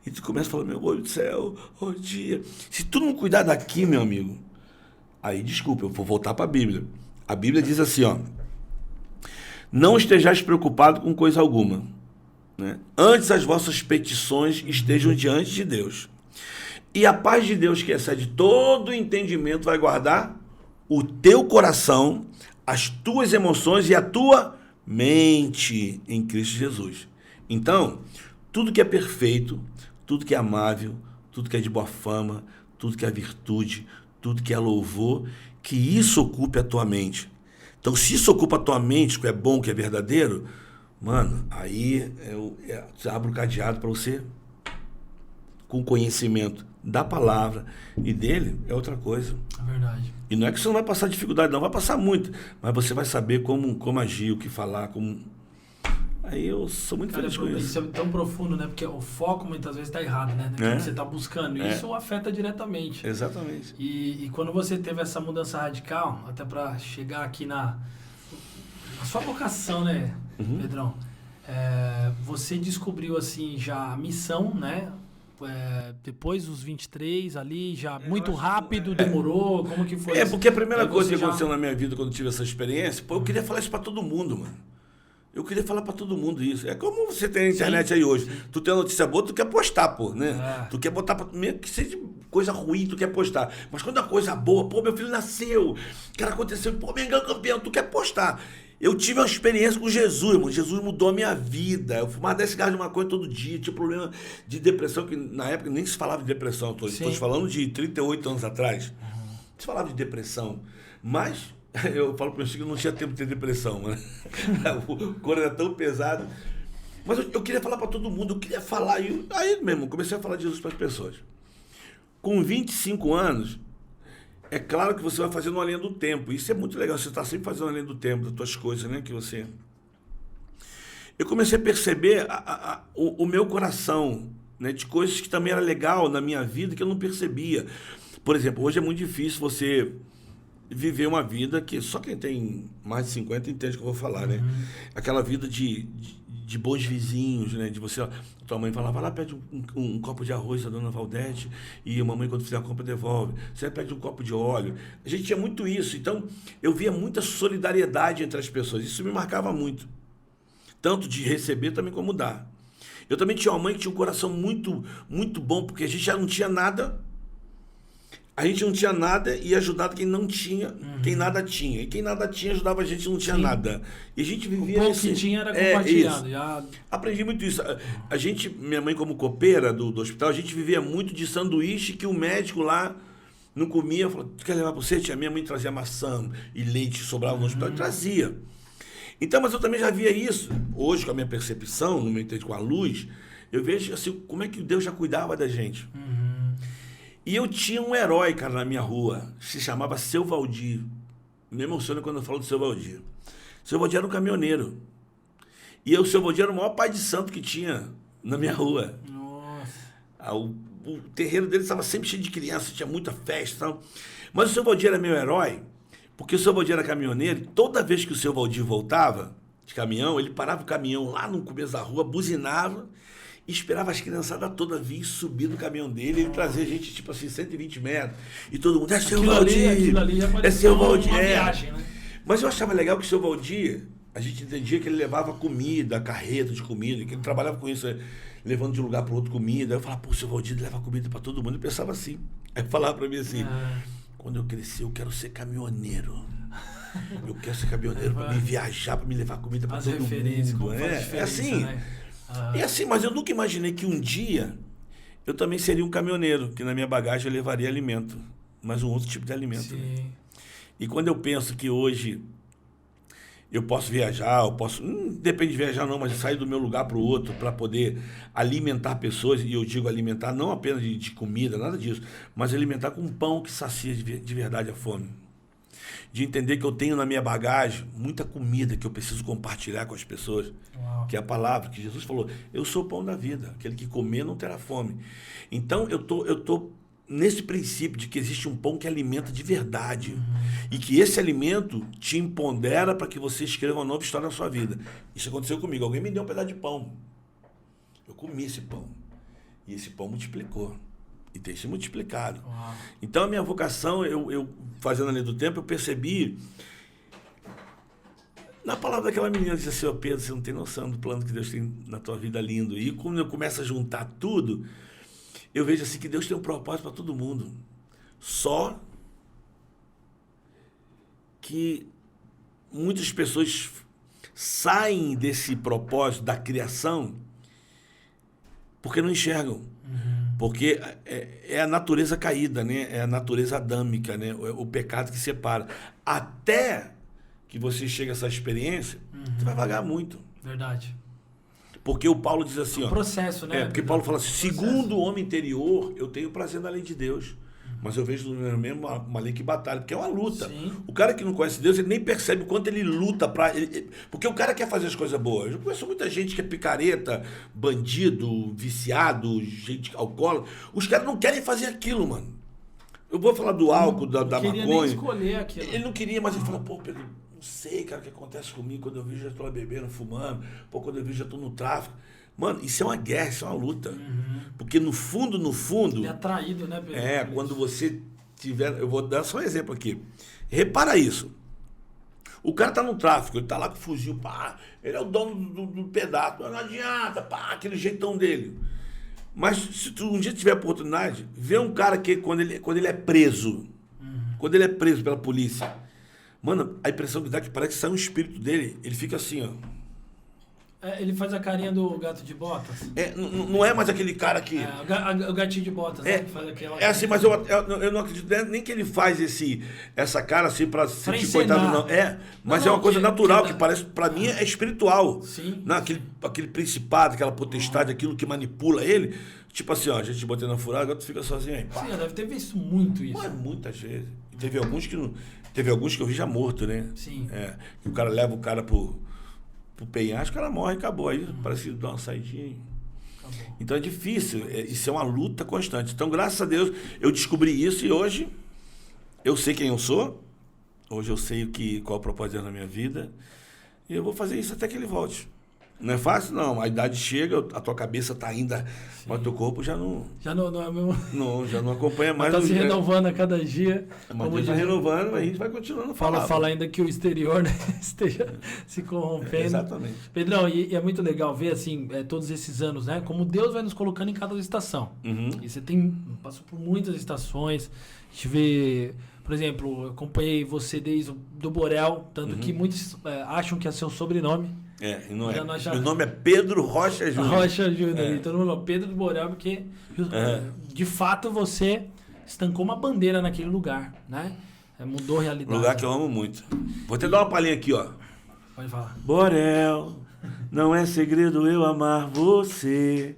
E tu começa a falar, meu Deus do céu, oh dia. Se tu não cuidar daqui, meu amigo, aí desculpa, eu vou voltar para a Bíblia. A Bíblia diz assim, ó, não estejais preocupado com coisa alguma, né? Antes as vossas petições estejam diante de Deus. E a paz de Deus, que excede todo o entendimento, vai guardar o teu coração, as tuas emoções e a tua mente em Cristo Jesus. Então, tudo que é perfeito, tudo que é amável, tudo que é de boa fama, tudo que é virtude, tudo que é louvor, que isso ocupe a tua mente. Então, se isso ocupa a tua mente, que é bom, que é verdadeiro, mano, aí você abre o cadeado para você, com conhecimento da palavra e dele, é outra coisa. É verdade. E não é que você não vai passar dificuldade, não, vai passar muito, mas você vai saber como agir, o que falar, como... Aí eu sou muito feliz com isso. Isso é tão profundo, né? Porque o foco muitas vezes está errado, né? Naquilo que você está buscando. E isso afeta diretamente. Exatamente. E quando você teve essa mudança radical, até para chegar aqui na sua vocação, né, Pedrão? Você descobriu, assim, já a missão, né? Depois dos 23 ali, já muito rápido, demorou? Como que foi? Porque a primeira coisa que aconteceu na minha vida quando eu tive essa experiência, eu queria falar isso para todo mundo, mano. Eu queria falar pra todo mundo isso. É como você tem na internet aí hoje. Tu tem uma notícia boa, tu quer postar, pô, né? Tu quer botar, mesmo que seja coisa ruim, tu quer postar. Mas quando é coisa boa, pô, meu filho nasceu, cara, aconteceu, pô, Mengão campeão, tu quer postar. Eu tive uma experiência com Jesus, irmão. Jesus mudou a minha vida. Eu fumava 10 cigarros de maconha todo dia, tinha problema de depressão, que na época nem se falava de depressão. Tô te falando de 38 anos atrás. Se falava de depressão. Mas... eu falo para o meu filho que não tinha tempo de ter depressão, mano. O couro era tão pesado. Mas eu queria falar para todo mundo, eu queria falar. Aí mesmo, comecei a falar de Jesus para as pessoas. Com 25 anos, é claro que você vai fazendo uma linha do tempo. Isso é muito legal, você está sempre fazendo uma linha do tempo, das tuas coisas, né? Que você... Eu comecei a perceber o meu coração, né? De coisas que também era legal na minha vida que eu não percebia. Por exemplo, hoje é muito difícil você... viver uma vida que só quem tem mais de 50 entende o que eu vou falar, né? Aquela vida de bons vizinhos, né? De você, ó, tua mãe fala, vai lá, pede um copo de arroz da dona Valdete e a mamãe, quando fizer a compra, devolve. Você pede um copo de óleo. A gente tinha muito isso. Então, eu via muita solidariedade entre as pessoas. Isso me marcava muito. Tanto de receber também como dar. Eu também tinha uma mãe que tinha um coração muito, muito bom, porque a gente já não tinha nada. A gente não tinha nada e ajudava quem não tinha, quem nada tinha. E quem nada tinha ajudava a gente, não tinha nada. E a gente vivia... O pouco que tinha era compartilhado. Já... Aprendi muito isso. A gente, minha mãe como copeira do hospital, a gente vivia muito de sanduíche que o médico lá não comia. Falou, tu quer levar para você? Minha mãe trazia maçã e leite, sobrava no hospital, e trazia. Então, mas eu também já via isso. Hoje, com a minha percepção, no meu entendimento, com a luz, eu vejo assim, como é que Deus já cuidava da gente. E eu tinha um herói, cara, na minha rua, se chamava Seu Valdir. Me emociona quando eu falo do Seu Valdir. Seu Valdir era um caminhoneiro. E o Seu Valdir era o maior pai de santo que tinha na minha rua. Nossa. O terreiro dele estava sempre cheio de crianças, tinha muita festa e tal. Mas o Seu Valdir era meu herói, porque o Seu Valdir era caminhoneiro, e toda vez que o Seu Valdir voltava de caminhão, ele parava o caminhão lá no começo da rua, buzinava, e esperava as criançadas todas vir subir no caminhão dele, ele trazia a gente, tipo assim, 120 metros, e todo mundo, é seu Valdir, é seu Valdir. Viagem, né? Mas eu achava legal que o seu Valdir, a gente entendia que ele levava comida, carreta de comida, que ele trabalhava com isso, levando de um lugar para outro comida. Aí eu falava, pô, o seu Valdir leva comida para todo mundo. Eu pensava assim. Aí falava para mim assim, quando eu crescer eu quero ser caminhoneiro. Eu quero ser caminhoneiro para me viajar, para me levar comida para todo mundo. É assim. Né? É assim, mas eu nunca imaginei que um dia eu também seria um caminhoneiro, que na minha bagagem eu levaria alimento, mas um outro tipo de alimento. Né? E quando eu penso que hoje eu posso viajar, eu posso, não depende de viajar não, mas sair do meu lugar para o outro para poder alimentar pessoas, e eu digo alimentar não apenas de comida, nada disso, mas alimentar com um pão que sacia de verdade a fome. De entender que eu tenho na minha bagagem muita comida que eu preciso compartilhar com as pessoas. Uau. Que é a palavra que Jesus falou, eu sou o pão da vida, aquele que comer não terá fome. Então eu tô nesse princípio de que existe um pão que alimenta de verdade. E que esse alimento te empodera para que você escreva uma nova história na sua vida. Isso aconteceu comigo. Alguém me deu um pedaço de pão. Eu comi esse pão. E esse pão multiplicou. E tem se multiplicado. Uau. Então a minha vocação, eu fazendo a linha do tempo, eu percebi... Na palavra daquela menina, disse assim, Pedro, você não tem noção do plano que Deus tem na tua vida lindo. E quando eu começo a juntar tudo... Eu vejo assim que Deus tem um propósito para todo mundo. Só que muitas pessoas saem desse propósito da criação porque não enxergam. Porque é a natureza caída, né? É a natureza adâmica, né? O pecado que separa. Até que você chegue a essa experiência, você vai vagar muito. Verdade. Porque o Paulo diz assim, processo, né? Porque Paulo fala assim, segundo o homem interior, eu tenho prazer na lei de Deus. Mas eu vejo no meu mesmo uma lei que batalha, porque é uma luta. Sim. O cara que não conhece Deus, ele nem percebe o quanto ele luta porque o cara quer fazer as coisas boas. Eu conheço muita gente que é picareta, bandido, viciado, gente alcoólatra. Os caras não querem fazer aquilo, mano. Eu vou falar do álcool, da maconha. Ele nem escolher aquilo. Ele não queria, mas ele falou, pô, Pedro, não sei, cara, o que acontece comigo quando eu vejo já estou bebendo, fumando, pô, quando eu vejo já estou no tráfico. Mano, isso é uma guerra, isso é uma luta. Porque no fundo... Ele é atraído, né, Pedro? Quando você tiver... Eu vou dar só um exemplo aqui. Repara isso. O cara tá no tráfico, ele tá lá com o fuzil, pá, ele é o dono do pedaço, não adianta, pá, aquele jeitão dele. Mas se tu um dia tiver a oportunidade, vê um cara que quando ele é preso, quando ele é preso pela polícia, mano, a impressão que dá é que parece que sai um espírito dele, ele fica assim, ó. Ele faz a carinha do gato de botas. Não é mais aquele cara que... o gatinho de botas, né? Que faz aquela... É assim, mas eu não acredito nem que ele faz essa cara assim pra se sentir coitado, não. Mas é uma coisa natural, que parece, pra mim, é espiritual. Sim. Não, aquele principado, aquela potestade, aquilo que manipula ele. Tipo assim, ó, a gente botando na furada, agora tu fica sozinho aí. Pá. Sim, deve ter visto muito isso. Mas muitas vezes. E teve alguns que eu vi já morto, né? Sim. Que o cara leva o cara pro penhasco, o cara morre e acabou. Aí parece que dá uma saidinha. Acabou. Então é difícil. Isso é uma luta constante. Então, graças a Deus, eu descobri isso e hoje eu sei quem eu sou. Hoje eu sei qual é o propósito na minha vida. E eu vou fazer isso até que ele volte. Não é fácil, não. A idade chega, a tua cabeça tá ainda, mas o teu corpo já não... Já não é mesmo... Não, já não acompanha mais. Está se renovando a cada dia. Mas Deus está renovando, a gente vai continuando falando. Fala ainda que o exterior, né, esteja se corrompendo. Exatamente. Pedrão, e é muito legal ver, assim, todos esses anos, né, como Deus vai nos colocando em cada estação. E você passou por muitas estações, a gente vê... Por exemplo, eu acompanhei você desde do Borel, tanto que muitos acham que é seu sobrenome. Não é. Meu nome é Pedro Rocha Júnior. Rocha Júnior. Então, meu nome é Pedro do Borel, porque de fato você estancou uma bandeira naquele lugar, né? Mudou a realidade. Um lugar que eu amo muito. Vou te dar uma palhinha aqui, ó. Pode falar. Borel, não é segredo eu amar você.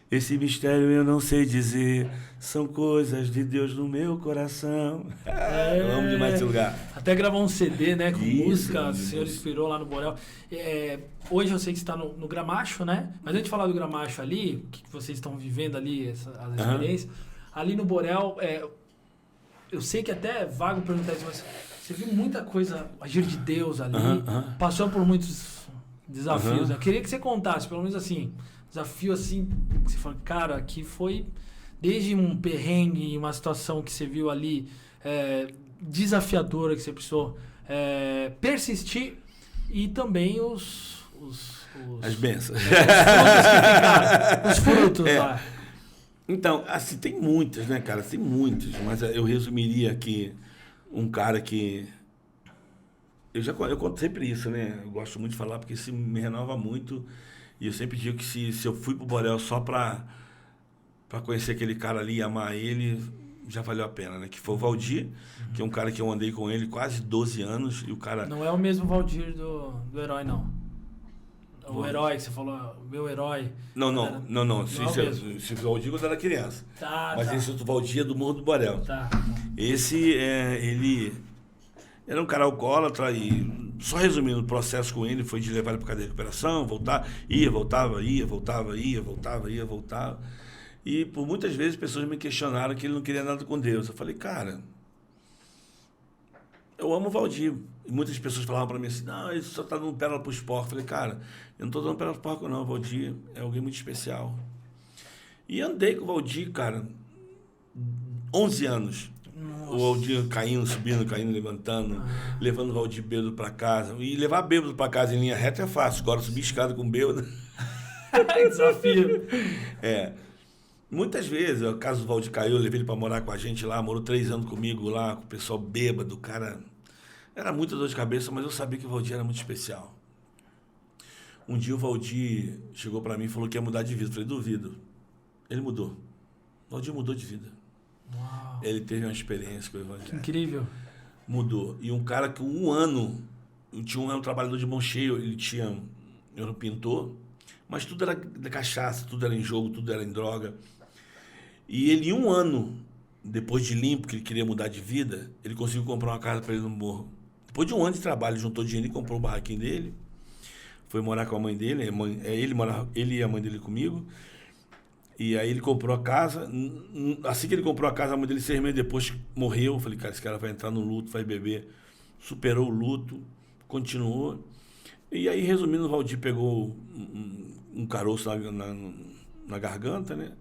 Esse mistério eu não sei dizer. São coisas de Deus no meu coração. Eu amo demais esse lugar. Até gravou um CD, né? Com música, o senhor inspirou lá no Borel. Hoje eu sei que você está no Gramacho, né? Mas antes de falar do Gramacho ali, o que vocês estão vivendo ali, as experiências, ali no Borel, eu sei que até é vago perguntar isso, mas você viu muita coisa, agir de Deus ali, passou por muitos Desafios. Eu queria que você contasse, pelo menos assim, desafio assim, que você fala, cara, aqui foi desde um perrengue, uma situação que você viu ali desafiadora, que você precisou persistir, e também as bênçãos. Os frutos lá. Então, assim, tem muitas, né, cara? Tem muitas, mas eu resumiria aqui um cara que... Eu conto sempre isso, né? Eu gosto muito de falar porque isso me renova muito. E eu sempre digo que se eu fui pro Borel só pra conhecer aquele cara ali e amar ele, já valeu a pena, né? Que foi o Valdir, que é um cara que eu andei com ele quase 12 anos. E o cara... Não é o mesmo Valdir do Herói, não. O Herói, que você falou, o meu herói. Não. Se o Valdir quando era criança. Mas esse outro Valdir é do Morro do Borel. Esse, ele era um cara alcoólatra e, só resumindo, o processo com ele foi de levar ele para cadeia de recuperação, voltar, voltava. E por muitas vezes pessoas me questionaram que ele não queria nada com Deus. Eu falei, cara, eu amo o Valdir. E muitas pessoas falavam para mim assim, não, ele só tá dando pérola pro esporte. Eu falei, cara, eu não tô dando pérola pro esporte não, o Valdir é alguém muito especial. E andei com o Valdir, cara, 11 anos. Nossa. O Valdir caindo, subindo, levantando, levando o Valdir bêbado para casa. E levar bêbado para casa em linha reta é fácil, agora subir escada com bêbado... Desafio. Muitas vezes, o caso do Valdir caiu, eu levei ele para morar com a gente lá, morou 3 anos comigo lá, com o pessoal bêbado, cara... Era muita dor de cabeça, mas eu sabia que o Valdir era muito especial. Um dia o Valdir chegou para mim e falou que ia mudar de vida. Eu falei, duvido. Ele mudou. O Valdir mudou de vida. Uau. Ele teve uma experiência com o Evangelho. Que incrível. Mudou. E um cara que tinha um trabalhador de mão cheia, ele era um pintor, mas tudo era da cachaça, tudo era em jogo, tudo era em droga. E ele, em 1 ano, depois de limpo, que ele queria mudar de vida, ele conseguiu comprar uma casa para ele no morro. Depois de 1 ano de trabalho, juntou dinheiro e comprou o barraquinho dele. Foi morar com a mãe dele, ele e a mãe dele comigo. E aí ele comprou a casa. Assim que ele comprou a casa, a mãe dele 6 meses depois morreu. Eu falei, cara, esse cara vai entrar no luto, vai beber. Superou o luto, continuou. E aí, resumindo, o Valdir pegou um caroço na garganta, né?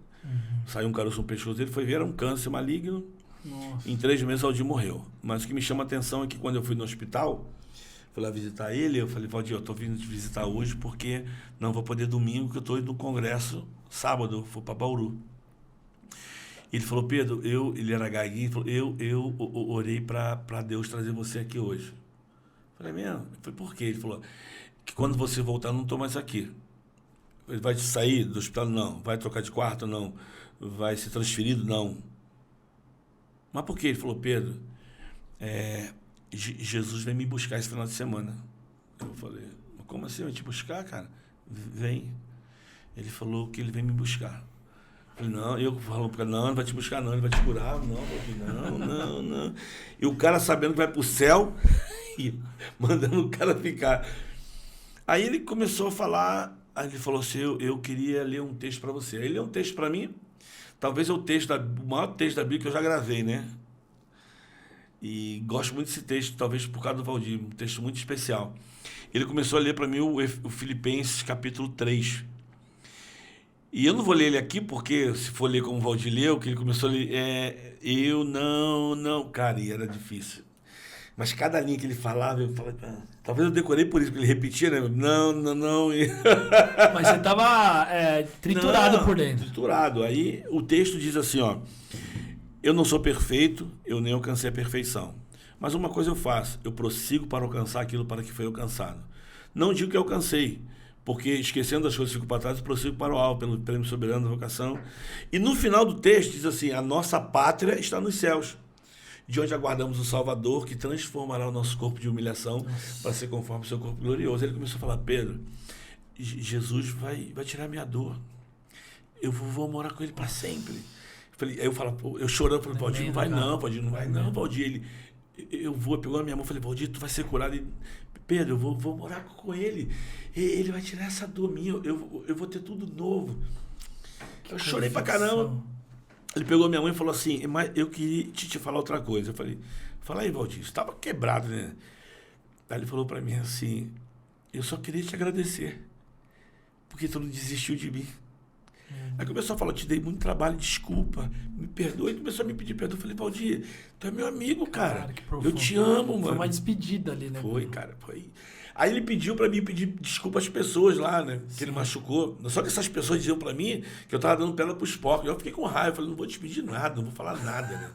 Saiu um caroço no pescoço dele, foi ver, era um câncer maligno. Nossa. Em 3 meses o Valdir morreu. Mas o que me chama a atenção é que quando eu fui no hospital, fui lá visitar ele, eu falei, Valdir, eu tô vindo te visitar hoje porque não vou poder domingo, que eu tô indo no congresso sábado, fui para Bauru. Ele falou, Pedro, ele era gaguinho, ele falou, eu orei para Deus trazer você aqui hoje. Eu falei, mesmo? Eu falei, por quê? Ele falou, que quando você voltar, eu não tô mais aqui. Ele vai sair do hospital? Não. Vai trocar de quarto? Não. Vai ser transferido? Não. Mas por quê? Ele falou, Pedro, Jesus vem me buscar esse final de semana. Eu falei, como assim vai te buscar, cara? Vem. Ele falou que ele vem me buscar. Eu falei, não. Eu falo para ele, não, ele vai te buscar não, ele vai te curar. Não. E o cara sabendo que vai pro céu e mandando o cara ficar. Aí ele começou a falar... Aí ele falou assim, eu queria ler um texto para você. Aí ele leu um texto para mim, talvez é o maior texto da Bíblia que eu já gravei, né? E gosto muito desse texto, talvez por causa do Valdir, um texto muito especial. Ele começou a ler para mim o Filipenses capítulo 3. E eu não vou ler ele aqui, porque se for ler como o Valdir leu, que ele começou a ler, cara, e era difícil. Mas cada linha que ele falava, eu falava... Talvez eu decorei por isso, porque ele repetia, né? Não. Mas você estava triturado por dentro. Triturado. Aí o texto diz assim, ó... Eu não sou perfeito, eu nem alcancei a perfeição. Mas uma coisa eu faço, eu prossigo para alcançar aquilo para que foi alcançado. Não digo que alcancei, porque esquecendo as coisas que ficam para trás, eu prossigo para o alto, pelo prêmio soberano da vocação. E no final do texto diz assim, a nossa pátria está nos céus, de onde aguardamos o Salvador, que transformará o nosso corpo de humilhação para ser conforme o seu corpo glorioso. Ele começou a falar, Pedro, Jesus vai tirar minha dor. Eu vou morar com ele para sempre. Eu falava, eu chorando, falei, Valdir, não vai não, Valdir. Eu pegou na minha mão, falei, Valdir, tu vai ser curado. Pedro, eu vou morar com ele. Ele vai tirar essa dor minha, eu vou ter tudo novo. Eu chorei pra caramba. Ele pegou minha mãe e falou assim, mas eu queria te falar outra coisa. Eu falei, fala aí, Valdir, você estava quebrado, né? Aí ele falou para mim assim, eu só queria te agradecer, porque tu não desistiu de mim. Aí começou a falar, eu te dei muito trabalho, desculpa, me perdoa. E começou a me pedir perdão. Eu falei, Valdir, tu é meu amigo, cara. Eu te amo, mano. Foi uma despedida ali, né? Foi, cara, foi. Aí ele pediu pra mim pedir desculpa às pessoas lá, né? Que ele machucou. Só que essas pessoas diziam pra mim que eu tava dando pedra pros porcos. Eu fiquei com raiva, eu falei, não vou te pedir nada, não vou falar nada, né?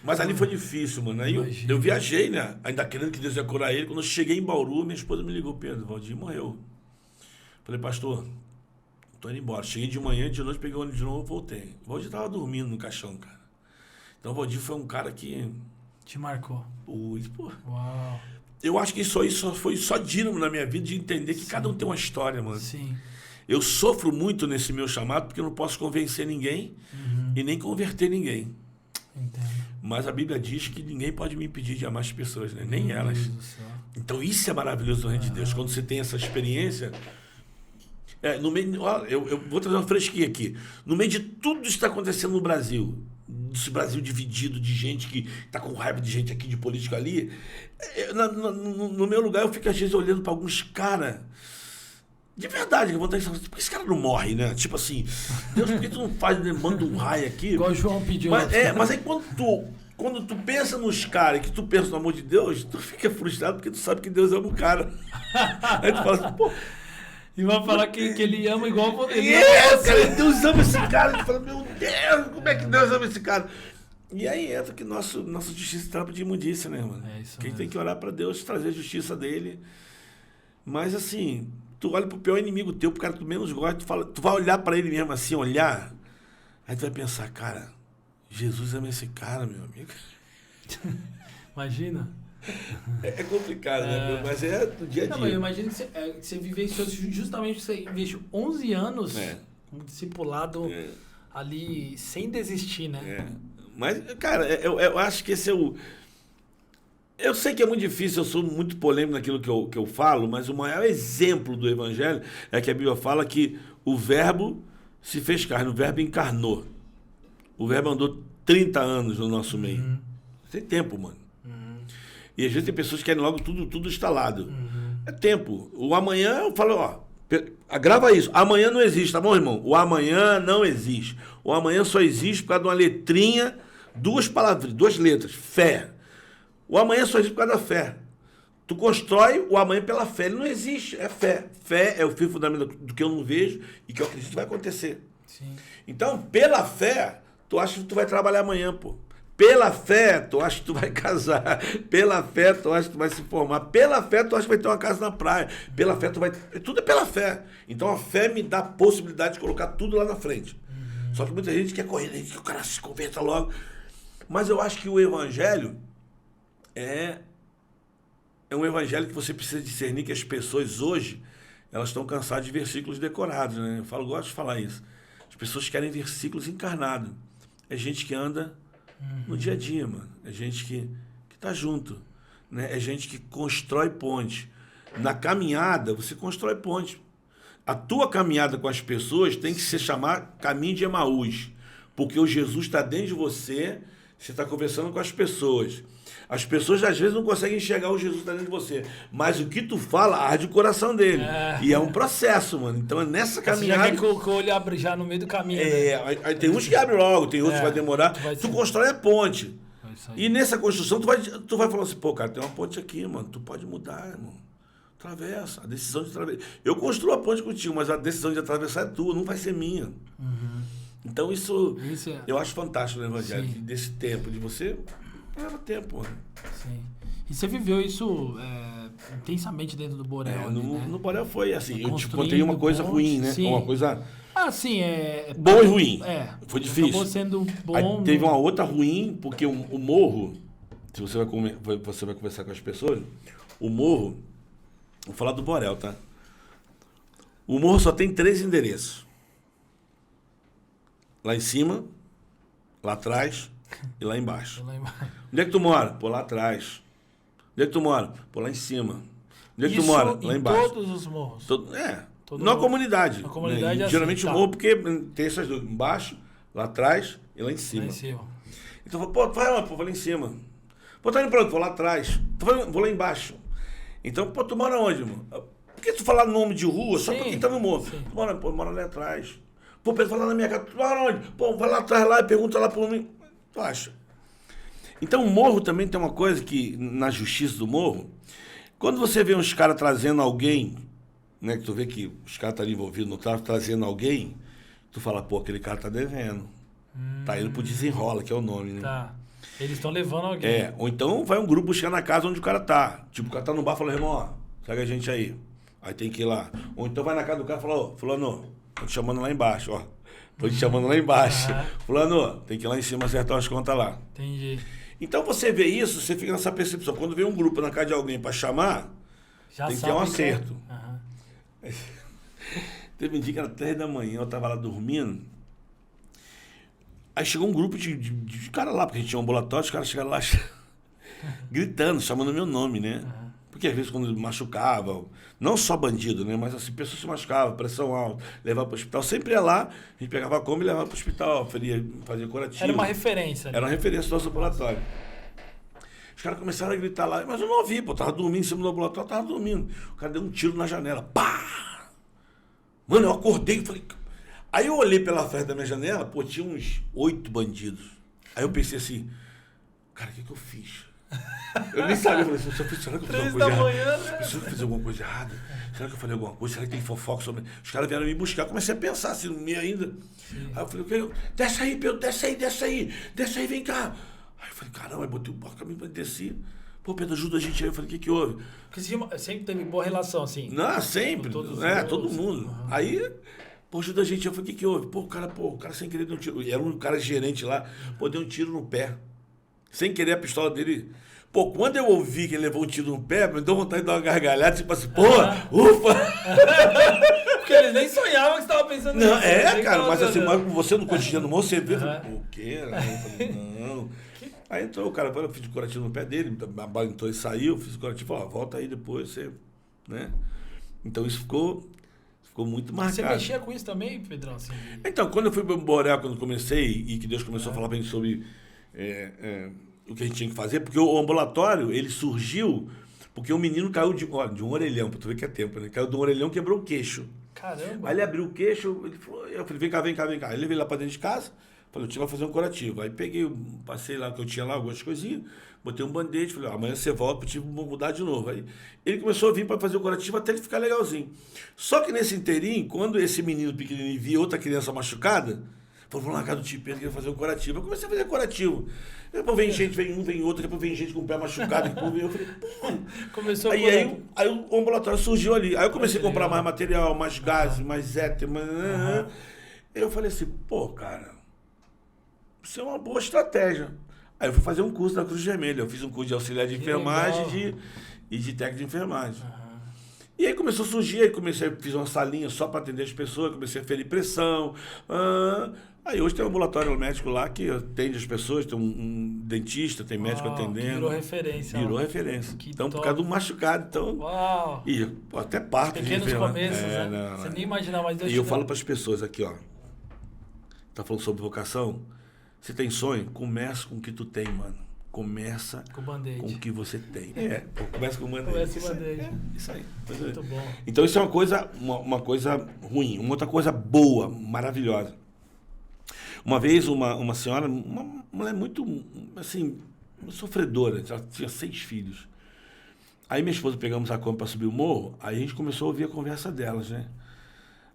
Mas ali foi difícil, mano. Aí eu viajei, né? Ainda querendo que Deus ia curar ele. Quando eu cheguei em Bauru, minha esposa me ligou, Pedro, Valdir morreu. Falei, pastor, tô indo embora. Cheguei de manhã, de noite, peguei o ônibus de novo e voltei. O Valdir tava dormindo no caixão, cara. Então o Valdir foi um cara que... Te marcou. Pô. Uau. Eu acho que isso aí foi só dínamo na minha vida de entender que cada um tem uma história, mano. Sim. Eu sofro muito nesse meu chamado porque eu não posso convencer ninguém e nem converter ninguém. Entendo. Mas a Bíblia diz que ninguém pode me impedir de amar as pessoas, né? Nem elas. Então isso é maravilhoso do Reino de Deus. Quando você tem essa experiência... no meio, eu vou trazer uma fresquinha aqui. No meio de tudo isso que está acontecendo no Brasil, desse Brasil dividido de gente que está com raiva de gente aqui, de política ali, no meu lugar eu fico às vezes olhando para alguns caras... De verdade, eu vou estar por que esse cara não morre, né? Tipo assim, Deus, por que tu não faz, né? Manda um raio aqui? Igual o João pediu. Mas aí quando tu pensa nos caras, que tu pensa no amor de Deus, tu fica frustrado porque tu sabe que Deus ama o cara. Aí tu fala assim, pô... E vai falar que ele ama igual você. Cara, Deus ama esse cara. Ele fala, meu Deus, como é que Deus ama esse cara? E aí entra que nossa justiça trapa de imundícia, né, mano? Quem tem que orar pra Deus, trazer a justiça dele. Mas assim... Tu olha pro pior inimigo teu, pro cara que tu menos gosta, tu vai olhar pra ele mesmo assim, olhar, aí tu vai pensar, cara, Jesus ama esse cara, meu amigo. Imagina. É complicado, né? Mas é do dia a dia. Não, mas eu imagino que você vivenciou justamente, você investiu 11 anos como discipulado ali, sem desistir, né? Mas, cara, eu acho que esse é o... Eu sei que é muito difícil, eu sou muito polêmico naquilo que eu falo, mas o maior exemplo do Evangelho é que a Bíblia fala que o Verbo se fez carne, o Verbo encarnou. O Verbo andou 30 anos no nosso meio. Tem tempo, mano. E às vezes tem pessoas que querem logo tudo instalado. É tempo. O amanhã, eu falo, grava isso. Amanhã não existe, tá bom, irmão? O amanhã não existe. O amanhã só existe por causa de uma letrinha, duas palavras, duas letras, fé. O amanhã só existe por causa da fé. Tu constrói o amanhã pela fé. Ele não existe, é fé. Fé é o fio fundamental do que eu não vejo e que eu acredito que vai acontecer. Sim. Então, pela fé, tu acha que tu vai trabalhar amanhã, pô. Pela fé, tu acha que tu vai casar. Pela fé, tu acha que tu vai se formar. Pela fé, tu acha que vai ter uma casa na praia. Pela fé, tu vai... Tudo é pela fé. Então, a fé me dá a possibilidade de colocar tudo lá na frente. Só que muita gente quer correr, que o cara se converta logo. Mas eu acho que o Evangelho... É um evangelho que você precisa discernir que as pessoas hoje, elas estão cansadas de versículos decorados, né? Eu gosto de falar isso. As pessoas querem versículos encarnados. É gente que anda no dia a dia, mano. É gente que tá junto, né? É gente que constrói ponte. Na caminhada, você constrói ponte. A tua caminhada com as pessoas tem que se chamar caminho de Emaús. Porque o Jesus está dentro de você, você está conversando com as pessoas. As pessoas, às vezes, não conseguem enxergar o Jesus dentro de você. Mas o que tu fala arde o coração dele. E é um processo, mano. Então, é nessa caminhada... Você já quer que o olho abre já no meio do caminho. Aí tem uns que abrem logo, tem outros que vai demorar. Tu constrói a ponte. E nessa construção, tu vai falar assim, pô, cara, tem uma ponte aqui, mano. Tu pode mudar, irmão. Atravessa. A decisão de atravessar. Eu construo a ponte contigo, mas a decisão de atravessar é tua, não vai ser minha. Então, isso eu acho fantástico no Evangelho. Desse tempo, de você... Leva tempo, mano. Sim. E você viveu isso intensamente dentro do Borel? No Borel foi assim, eu te contei uma coisa ruim, né? Uma coisa... sim, bom e ruim. Foi difícil. Acabou sendo bom. Aí teve uma outra ruim, porque o morro, se você vai conversar com as pessoas, o morro, vou falar do Borel, tá? O morro só tem 3 endereços. Lá em cima, lá atrás... E lá embaixo. Onde é que tu mora? Pô, lá atrás. Onde é que tu mora? Pô, lá em cima. Onde é que tu mora? Lá embaixo. Todos os morros? Na comunidade. Na comunidade né? assim, geralmente o morro, porque tem essas duas. Embaixo, lá atrás e lá em cima. Então, pô, tu vai lá, pô, vou lá em cima. Pô, tá indo pra onde? Vou lá atrás. Vou lá embaixo. Então, pô, tu mora onde, irmão? Por que tu falar nome de rua só pra quem tá no morro? Sim. Tu mora ali atrás. Pô, Pedro, fala na minha casa. Tu mora onde? Pô, vai lá atrás lá e pergunta lá por mim. Tu acha? Então, o morro também tem uma coisa que, na justiça do morro, quando você vê uns caras trazendo alguém, né, que tu vê que os caras estão envolvidos no tráfico, trazendo alguém, tu fala, pô, aquele cara tá devendo. Tá indo pro desenrola, que é o nome, né? Tá. Eles estão levando alguém. Ou então vai um grupo buscar na casa onde o cara tá. Tipo, o cara tá no bar e fala, irmão, ó, segue a gente aí. Aí tem que ir lá. Ou então vai na casa do cara e fala, ô, fulano, tô te chamando lá embaixo, ó. Tô te chamando lá embaixo. Fulano, tem que ir lá em cima acertar umas contas lá. Entendi. Então você vê isso, você fica nessa percepção. Quando vem um grupo na casa de alguém pra chamar, já tem que ter um acerto. Uhum. Teve um dia que era 3 da manhã, eu tava lá dormindo. Aí chegou um grupo de cara lá, porque a gente tinha um ambulatório, os caras chegaram lá gritando, chamando meu nome, né? Uhum. Porque às vezes quando machucava, não só bandido, né? Mas assim, pessoas se machucavam, pressão alta, levava para o hospital. Sempre ia lá, a gente pegava a Kombi e levava para o hospital, fazia curativo. Era uma referência. Era uma referência do nosso ambulatório. Os caras começaram a gritar lá, mas eu não ouvi, pô, tava dormindo em cima do ambulatório, tava dormindo. O cara deu um tiro na janela, pá! Mano, eu acordei e falei... Aí eu olhei pela frente da minha janela, pô, tinha uns 8 bandidos. Aí eu pensei assim, cara, o que eu fiz? Eu nem sabia, eu falei, será que eu fiz alguma coisa errada? Será que eu fiz alguma coisa errada? Será que eu falei alguma coisa? Será que tem fofoca sobre... Os caras vieram me buscar, comecei a pensar assim, no meio ainda. Sim. Aí eu falei, desce aí, Pedro, desce aí, vem cá. Aí eu falei, caramba, eu botei o barco caminho pra descer. Pô, Pedro, ajuda a gente aí. Eu falei, o que houve? Porque sempre teve boa relação, assim. Não, sempre. Todo mundo. Uhum. Aí... Pô, ajuda a gente. Eu falei, o que houve? Pô, o cara sem querer deu um tiro. Era um cara gerente lá. Pô, deu um tiro no pé. Sem querer a pistola dele. Pô, quando eu ouvi que ele levou um tiro no pé, me deu vontade de dar uma gargalhada, tipo assim, pô, ufa! Porque eles nem sonhavam que você estava pensando nisso. Não, cara, mas assim, mas você no cotidiano do você vê, o quê? Eu falei, não. Aí entrou o cara, eu fiz o curativo no pé dele, a bala entrou e saiu, fiz o curativo, falou, volta aí depois, você, né? Então isso ficou muito marcado. Você mexia com isso também, Pedrão? Assim? Então, quando eu fui para o Borel, quando comecei, e que Deus começou a falar bem sobre o que a gente tinha que fazer, porque o ambulatório, ele surgiu porque o menino caiu de um orelhão, para tu ver que é tempo, né? Caiu de um orelhão e quebrou o queixo. Caramba! Aí ele abriu o queixo, eu falei, vem cá. Aí ele veio lá para dentro de casa, falei, eu tinha que fazer um curativo. Aí peguei, passei lá, que eu tinha lá algumas coisinhas, botei um band-aid, falei, amanhã você volta, eu vou mudar de novo. Aí ele começou a vir para fazer o curativo até ele ficar legalzinho. Só que nesse inteirinho, quando esse menino pequenininho via outra criança machucada, falou, vamos lá na casa do tio Pedro, que vai fazer um curativo. Eu comecei a fazer curativo. Depois vem gente, vem um, vem outro, depois vem gente com o pé machucado, depois vem eu falei, pô. Começou aí o ambulatório surgiu ali. Aí eu comecei a comprar mais material, mais gás, mais éter, Aí eu falei assim, pô, cara, isso é uma boa estratégia. Aí eu fui fazer um curso na Cruz Vermelha. Eu fiz um curso de auxiliar de enfermagem e de técnico de enfermagem. E aí começou a surgir, fiz uma salinha só para atender as pessoas, comecei a ferir pressão. Aí hoje tem um ambulatório médico lá que atende as pessoas, tem um dentista, tem médico atendendo. Virou referência. Virou referência. Então, por causa do machucado, então... Uau! E até parto de pequenos começos, né? Você nem imaginava mais Deus. E eu falo para as pessoas aqui, ó. Tá falando sobre vocação? Você tem sonho? Começa com o que tu tem, mano. Começa com o que você tem. Começa com o band-aid. Começa com o band-aid. Isso aí. Muito bom. Então isso é uma coisa ruim. Uma outra coisa boa, maravilhosa. Uma vez uma senhora, uma mulher muito, assim, sofredora. Ela tinha 6 filhos. Aí minha esposa pegamos a Kombi para subir o morro, aí a gente começou a ouvir a conversa delas, né?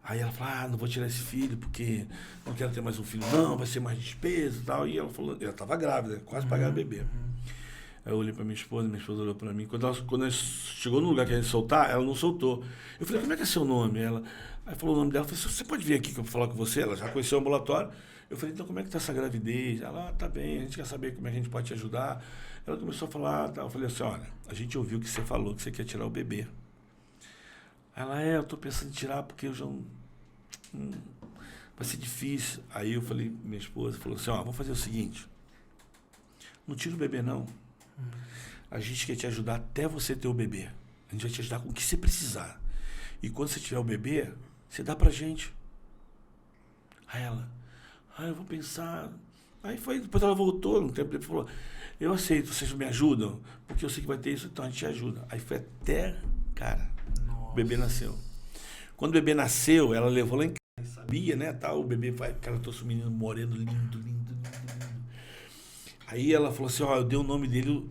Aí ela falou, não vou tirar esse filho porque não quero ter mais um filho, não, vai ser mais despesa e tal. E ela falou, ela estava grávida, quase pagava bebê. Aí eu olhei para minha esposa olhou para mim. Quando ela chegou no lugar que a gente soltar, ela não soltou. Eu falei, como é que é seu nome? Aí falou o nome dela, eu falei, você pode vir aqui que eu vou falar com você? Ela já conheceu o ambulatório. Eu falei, então como é que está essa gravidez? Ela, tá bem, a gente quer saber como é que a gente pode te ajudar. Ela começou a falar, tá. Eu falei assim, olha, a gente ouviu que você falou que você quer tirar o bebê. Ela, eu tô pensando em tirar porque eu já vai ser difícil. Aí eu falei, minha esposa falou assim, vamos fazer o seguinte, não tira o bebê não. A gente quer te ajudar até você ter o bebê. A gente vai te ajudar com o que você precisar. E quando você tiver o bebê, você dá pra gente. Aí ela, eu vou pensar. Aí foi, depois ela voltou, um tempo depois falou, eu aceito, vocês me ajudam? Porque eu sei que vai ter isso, então a gente te ajuda. Aí foi até, cara, o bebê nasceu. Quando o bebê nasceu, ela levou lá em casa, sabia, né, tal, o bebê vai, cara, eu trouxe um menino moreno, lindo. Aí ela falou assim, ó, eu dei o nome dele,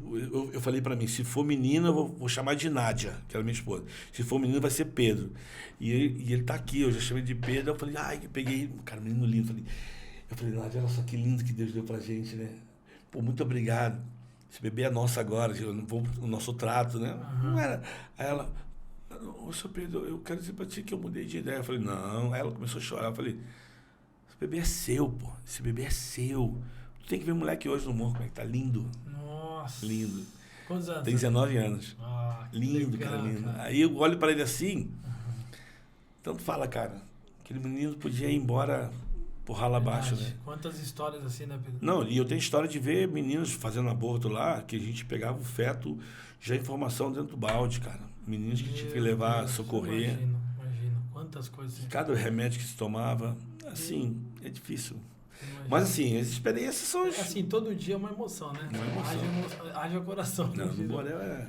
eu falei pra mim, se for menina, eu vou chamar de Nádia, que era minha esposa. Se for menino, vai ser Pedro. E ele tá aqui, eu já chamei de Pedro, eu falei, ai, peguei, cara, menino lindo. Eu falei, Nádia, olha só que lindo que Deus deu pra gente, né? Pô, muito obrigado. Esse bebê é nosso agora, o nosso trato, né? Não era. Aí ela, ô, seu Pedro, eu quero dizer pra ti que eu mudei de ideia. Eu falei, não. Aí ela começou a chorar. Eu falei, esse bebê é seu, pô. Esse bebê é seu. Tu tem que ver o moleque hoje no morro, como é que tá lindo. Nossa. Lindo. Quantos anos? Tem 19 anos. Lindo, legal, cara, lindo. Cara. Aí eu olho pra ele assim, tanto fala, cara, aquele menino podia ir embora por rala abaixo, né? Quantas histórias assim, né, Pedro? Não, e eu tenho história de ver meninos fazendo aborto lá, que a gente pegava o feto, já informação dentro do balde, cara. Meninos que tinha que levar, socorrer. Imagino. Quantas coisas. Cada remédio que se tomava, assim, é difícil. Mas assim, as experiências são... Assim, todo dia é uma emoção, né? Uma emoção. Haja coração. Não, no Borel é...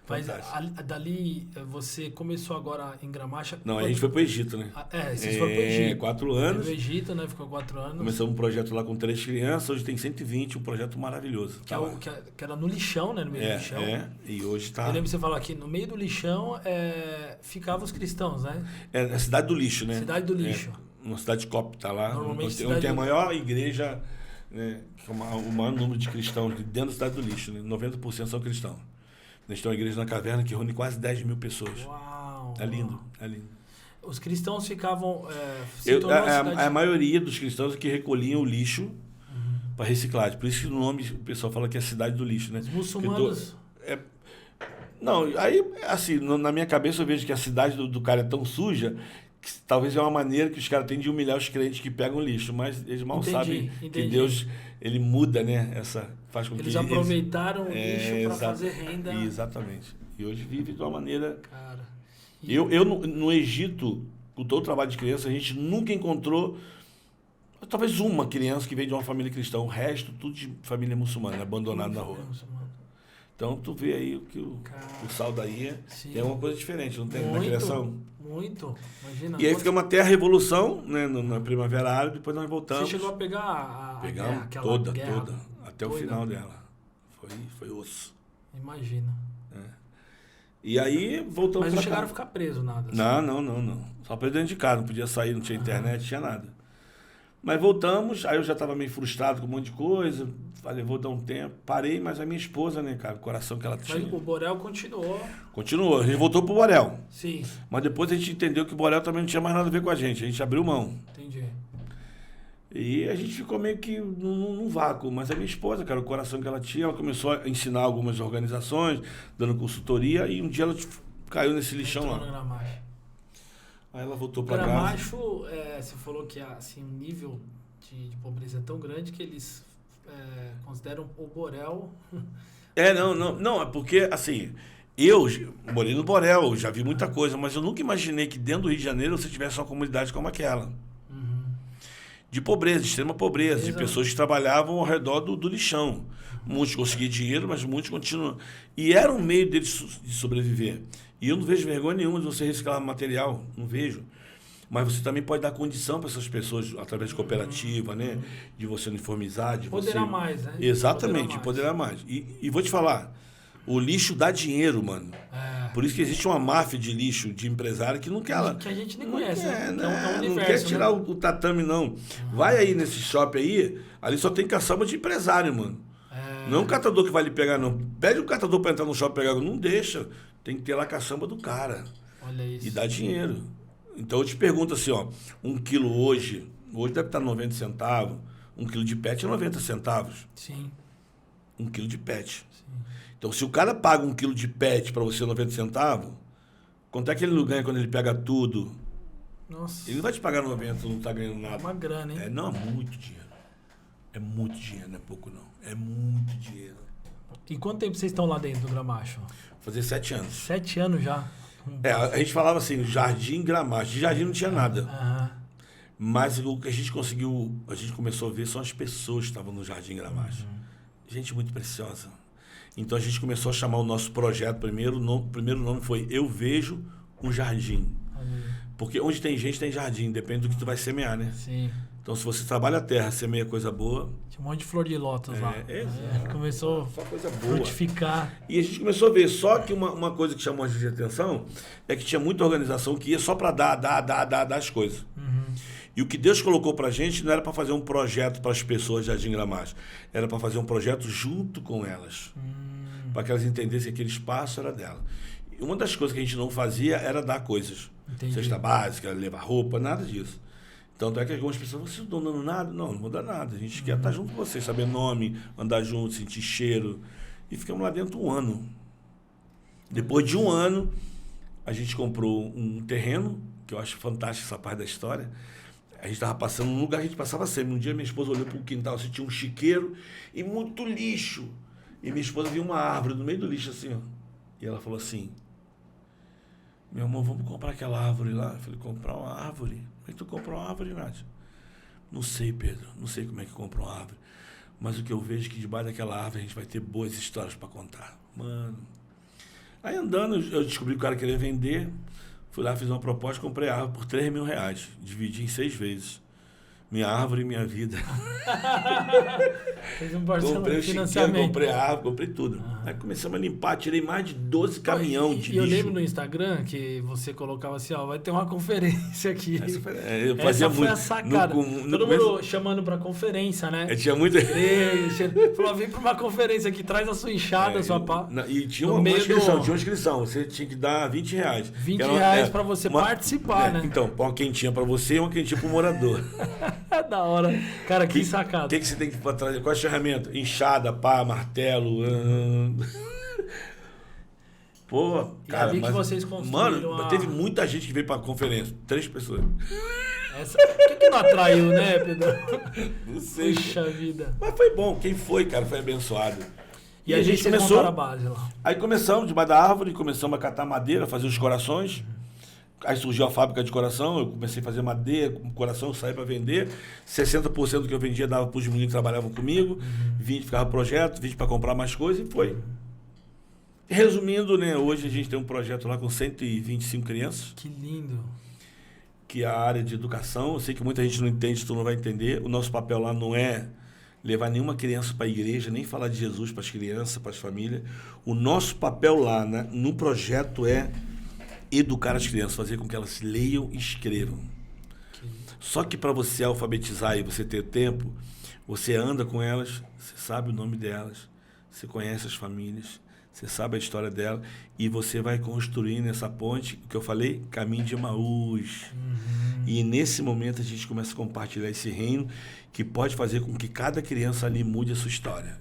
Mas dali você começou agora em Gramacho. Não, a gente foi pro Egito, né? Vocês foram pro Egito. 4 anos. Foi pro Egito, né? Ficou 4 anos. Começamos um projeto lá com 3 crianças, hoje tem 120, um projeto maravilhoso. Que era no lixão, né? No meio do lixão. E hoje tá... Eu lembro que você falou aqui, no meio do lixão ficavam os cristãos, né? É a cidade do lixo, né? Cidade do lixo. Uma cidade de Copo, tá lá. Normalmente onde tem a maior igreja, né? O maior número de cristãos dentro da cidade do lixo, né? 90% são cristãos. Nós temos uma igreja na caverna que reúne quase 10 mil pessoas. Uau! É lindo, é lindo. Os cristãos ficavam... a maioria dos cristãos que recolhiam o lixo para reciclagem. Por isso que o nome, o pessoal fala que é a cidade do lixo, né? Os muçulmanos... Não, aí, assim, na minha cabeça eu vejo que a cidade do cara é tão suja que talvez é uma maneira que os caras têm de humilhar os crentes que pegam lixo, mas eles mal sabem que Deus, ele muda, né? Faz com eles aproveitaram o lixo para fazer renda. Exatamente. E hoje vive de uma maneira... Cara... Eu no Egito, com todo o trabalho de criança, a gente nunca encontrou talvez uma criança que veio de uma família cristã, o resto tudo de família muçulmana, abandonado na rua. Então, tu vê aí que o sal daí é uma coisa diferente, não tem na criação? Muito, imagina. E aí ficamos até a Revolução, né, na Primavera Árabe, depois nós voltamos. Você chegou a pegar Pegamos toda, até o final dela. Foi osso. Imagina. E aí voltamos. Mas não chegaram a ficar presos, nada? Assim. Não. Só preso dentro de casa, não podia sair, não tinha internet, não tinha nada. Mas voltamos, aí eu já estava meio frustrado com um monte de coisa, falei, vou dar um tempo, parei, mas a minha esposa, né, cara, o coração que ela tinha... Mas o Borel continuou. Continuou, a gente voltou pro Borel. Sim. Mas depois a gente entendeu que o Borel também não tinha mais nada a ver com a gente abriu mão. Entendi. E a gente ficou meio que num vácuo, mas a minha esposa, cara, o coração que ela tinha, ela começou a ensinar algumas organizações, dando consultoria, e um dia ela caiu nesse lixão lá. Aí ela voltou para casa. Gramacho, você falou que assim, um nível de pobreza é tão grande que eles consideram o Borel... Não, é porque, assim, eu morei no Borel, já vi muita coisa, mas eu nunca imaginei que dentro do Rio de Janeiro você tivesse uma comunidade como aquela. De pobreza, de extrema pobreza, de pessoas que trabalhavam ao redor do lixão. Muitos conseguiam dinheiro, mas muitos continuam. E era um meio deles de sobreviver. E eu não vejo vergonha nenhuma de você reciclar material, não vejo. Mas você também pode dar condição para essas pessoas, através de cooperativa, né? De você uniformizar, de você... Poderá mais, né? Exatamente, poderá mais. E vou te falar, o lixo dá dinheiro, mano. Por isso que existe uma máfia de lixo, de empresário, que não quer... Que a gente nem conhece, né? É um universo, não quer tirar o tatame, não. Vai aí nesse shopping aí, ali só tem caçamba de empresário, mano. Não é um catador que vai lhe pegar, não. Pede o catador para entrar no shopping e pegar, não deixa. Tem que ter lá a caçamba do cara. Olha isso. E dá dinheiro. Então eu te pergunto assim, ó, 1 quilo hoje deve estar 90 centavos, 1 quilo de pet é 90 centavos. Sim. 1 quilo de pet. Sim. Então se o cara paga 1 quilo de pet para você 90 centavos, quanto é que ele não ganha quando ele pega tudo? Nossa. Ele não vai te pagar 90, não tá ganhando nada. É uma grana, hein? Não, é muito dinheiro. É muito dinheiro, não é pouco não. É muito dinheiro. E quanto tempo vocês estão lá dentro do Gramacho? Fazer 7 anos. 7 anos já? A gente falava assim, Jardim Gramacho. De jardim não tinha nada. Mas o que a gente começou a ver são as pessoas que estavam no Jardim Gramacho. gente muito preciosa. Então a gente começou a chamar o nosso projeto primeiro. O primeiro nome foi Eu Vejo um Jardim. Porque onde tem gente, tem jardim. Depende do que tu vai semear, né? Sim. Então, se você trabalha a terra, semeia coisa boa... Tinha um monte de flor de lótus lá. Começou só coisa boa. A frutificar. E a gente começou a ver. Só que uma coisa que chamou a gente de atenção é que tinha muita organização que ia só para dar as coisas. E o que Deus colocou pra gente não era para fazer um projeto para as pessoas de Jardim Gramacho. Era para fazer um projeto junto com elas. Para que elas entendessem que aquele espaço era dela. E uma das coisas que a gente não fazia era dar coisas. Entendi. Cesta básica, levar roupa, nada disso. Tanto é que algumas pessoas, vocês não estão dando nada? Não vou dar nada. A gente quer estar junto com vocês, saber nome, andar junto, sentir cheiro. E ficamos lá dentro 1 ano. Depois de 1 ano, a gente comprou um terreno, que eu acho fantástico essa parte da história. A gente estava passando num lugar que a gente passava sempre. Um dia minha esposa olhou para o quintal, assim, tinha um chiqueiro e muito lixo. E minha esposa viu uma árvore no meio do lixo, assim, ó. E ela falou assim, meu amor, vamos comprar aquela árvore lá. Eu falei, comprar uma árvore? Como é que tu compra uma árvore, Nádia? Não sei, Pedro. Não sei como é que compra uma árvore. Mas o que eu vejo é que debaixo daquela árvore a gente vai ter boas histórias para contar. Mano. Aí andando, eu descobri que o cara queria vender. Fui lá, fiz uma proposta, comprei a árvore por R$3.000. Dividi em 6 vezes. Minha árvore e minha vida. Fez um parcelamento, financiamento. Comprei a árvore, comprei tudo. Aí começamos a limpar, tirei mais de 12 caminhões de lixo. E eu lembro no Instagram que você colocava assim, ó, vai ter uma conferência aqui. Eu fazia essa foi muito, a sacada. Todo mundo chamando pra conferência, né? Tinha muito... Falou, vem pra uma conferência aqui, traz a sua enxada, a sua pá. E tinha uma inscrição, você tinha que dar R$20. R$20 pra você participar, né? Então, uma quentinha pra você e uma quentinha pro morador. Da hora. Cara, que sacada. O que você tem que trazer? Qual é a ferramenta? Enxada, pá, martelo. Pô, cara, que vocês construíram. Mano, teve muita gente que veio pra conferência. 3 pessoas. Por que não atraiu, né, Pedro? Não sei. Puxa vida. Mas foi bom. Quem foi, cara, foi abençoado. E a gente começou a base lá. Aí começamos debaixo da árvore, começamos a catar madeira, fazer os corações. Aí surgiu a fábrica de coração, eu comecei a fazer madeira, coração, eu saí para vender. 60% do que eu vendia dava para os meninos que trabalhavam comigo, 20% ficava projeto, 20% para comprar mais coisas e foi. Resumindo, né, hoje a gente tem um projeto lá com 125 crianças. Que lindo. Que é a área de educação. Eu sei que muita gente não entende, tu não vai entender. O nosso papel lá não é levar nenhuma criança para a igreja, nem falar de Jesus para as crianças, para as famílias. O nosso papel lá, né, no projeto é educar as crianças, fazer com que elas leiam e escrevam. Só que para você alfabetizar e você ter tempo, você anda com elas, você sabe o nome delas, você conhece as famílias, você sabe a história dela e você vai construindo essa ponte, o que eu falei, caminho de Emaús. E nesse momento a gente começa a compartilhar esse reino que pode fazer com que cada criança ali mude a sua história.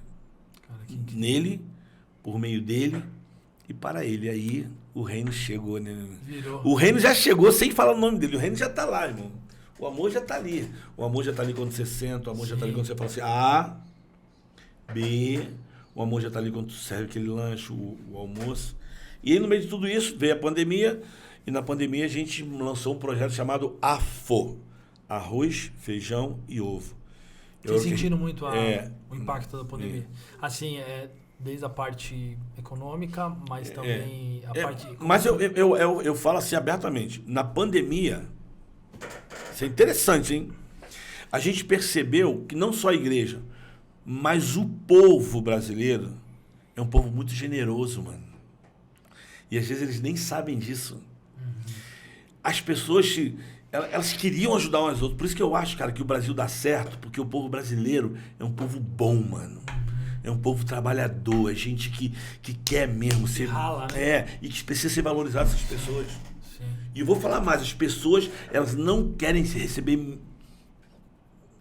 Cara, nele, por meio dele e para ele. Aí o reino chegou, né? Virou. O reino já chegou sem falar o nome dele. O reino já está lá, irmão. O amor já está ali. O amor já está ali quando você senta. O amor já está ali quando você fala assim, A, B. O amor já está ali quando tu serve aquele lanche, o almoço. E aí, no meio de tudo isso, veio a pandemia. E na pandemia a gente lançou um projeto chamado AFO. Arroz, feijão e ovo. Vocês sentiram muito o impacto da pandemia? Assim, desde a parte econômica, mas também a parte... Mas eu falo assim abertamente. Na pandemia, isso é interessante, hein? A gente percebeu que não só a igreja, mas o povo brasileiro é um povo muito generoso, mano. E às vezes eles nem sabem disso. As pessoas, elas queriam ajudar umas às outras. Por isso que eu acho, cara, que o Brasil dá certo, porque o povo brasileiro é um povo bom, mano. É um povo trabalhador, é gente que quer mesmo ser... Rala, né? E que precisa ser valorizado, essas pessoas. Sim. E eu vou falar mais, as pessoas, elas não querem receber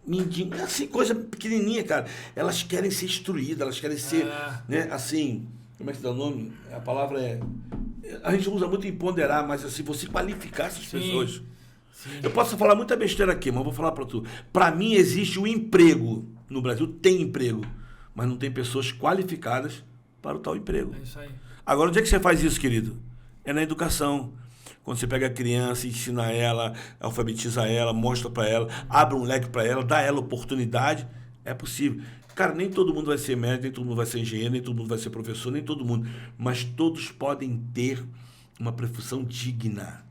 mendigo, assim, coisa pequenininha, cara. Elas querem ser instruídas, elas querem ser, né, assim, como é que dá o nome? A palavra é... A gente usa muito em ponderar, mas assim, você qualificar essas pessoas. Sim. Eu posso falar muita besteira aqui, mas eu vou falar para tu. Para mim existe o emprego. No Brasil tem emprego, mas não tem pessoas qualificadas para o tal emprego. É isso aí. Agora, onde é que você faz isso, querido? É na educação. Quando você pega a criança, ensina ela, alfabetiza ela, mostra para ela, abre um leque para ela, dá ela oportunidade, é possível. Cara, nem todo mundo vai ser médico, nem todo mundo vai ser engenheiro, nem todo mundo vai ser professor, nem todo mundo. Mas todos podem ter uma profissão digna.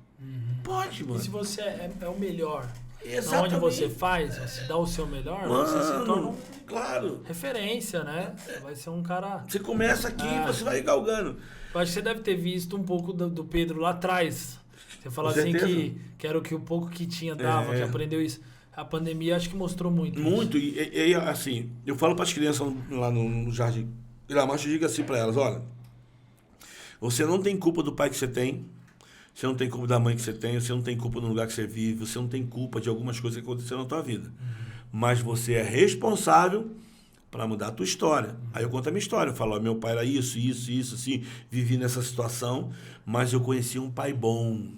Pode, mano. E se você é o melhor, exatamente, onde você faz, você dá o seu melhor, mano, você se torna referência, né? Você vai ser um cara... Você começa aqui e você vai galgando. Eu acho que você deve ter visto um pouco do Pedro lá atrás. Você falou assim que era o que o pouco que tinha dava, que aprendeu isso. A pandemia acho que mostrou muito. Muito. E assim, eu falo para as crianças lá no jardim, mas eu digo assim para elas, olha, você não tem culpa do pai que você tem, você não tem culpa da mãe que você tem, você não tem culpa do lugar que você vive, você não tem culpa de algumas coisas que aconteceram na tua vida. Mas você é responsável para mudar a tua história. Aí eu conto a minha história, eu falo, ó, meu pai era isso, assim, vivi nessa situação, mas eu conheci um pai bom,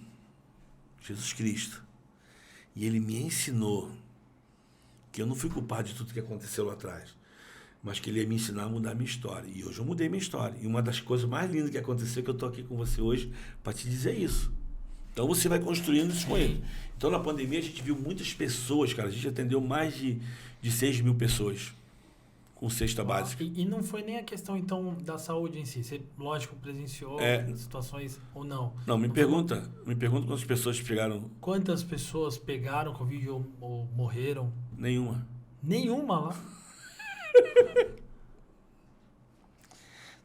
Jesus Cristo. E ele me ensinou que eu não fui culpado de tudo que aconteceu lá atrás, mas que ele ia me ensinar a mudar a minha história. E hoje eu mudei minha história. E uma das coisas mais lindas que aconteceu, que eu estou aqui com você hoje para te dizer isso. Então você vai construindo isso com ele. Então na pandemia a gente viu muitas pessoas, cara. A gente atendeu mais de 6 mil pessoas com cesta básica. E não foi nem a questão, então, da saúde em si. Você, lógico, presenciou situações ou não? Não, me pergunta quantas pessoas pegaram. Quantas pessoas pegaram Covid ou morreram? Nenhuma. Nenhuma lá?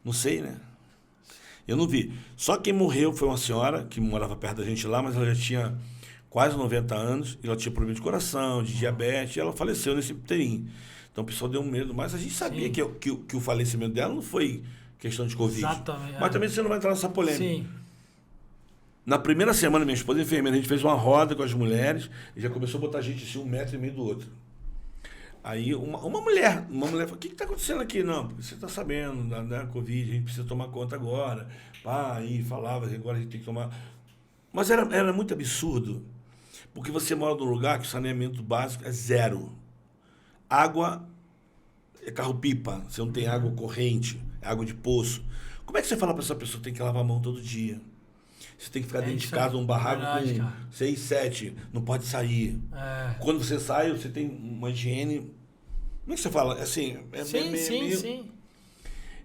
Não sei, né? Eu não vi. Só quem morreu foi uma senhora que morava perto da gente lá, mas ela já tinha quase 90 anos, e ela tinha problema de coração, de diabetes, e ela faleceu nesse inteirinho. Então o pessoal deu um medo, mas a gente sabia que o falecimento dela não foi questão de Covid. Exatamente. Mas também você não vai entrar nessa polêmica. Sim. Na primeira semana, minha esposa é enfermeira, a gente fez uma roda com as mulheres e já começou a botar gente assim 1,5 metro do outro. Aí uma mulher falou, o que está acontecendo aqui? Não, porque você está sabendo da Covid, a gente precisa tomar conta agora. Pá, aí falava, agora a gente tem que tomar... Mas era muito absurdo, porque você mora num lugar que o saneamento básico é zero. Água é carro-pipa, você não tem água corrente, é água de poço. Como é que você fala para essa pessoa que tem que lavar a mão todo dia? Você tem que ficar dentro de casa, um barraco com 6, 7, não pode sair. Quando você sai, você tem uma higiene... Como é que você fala? Assim, Sim.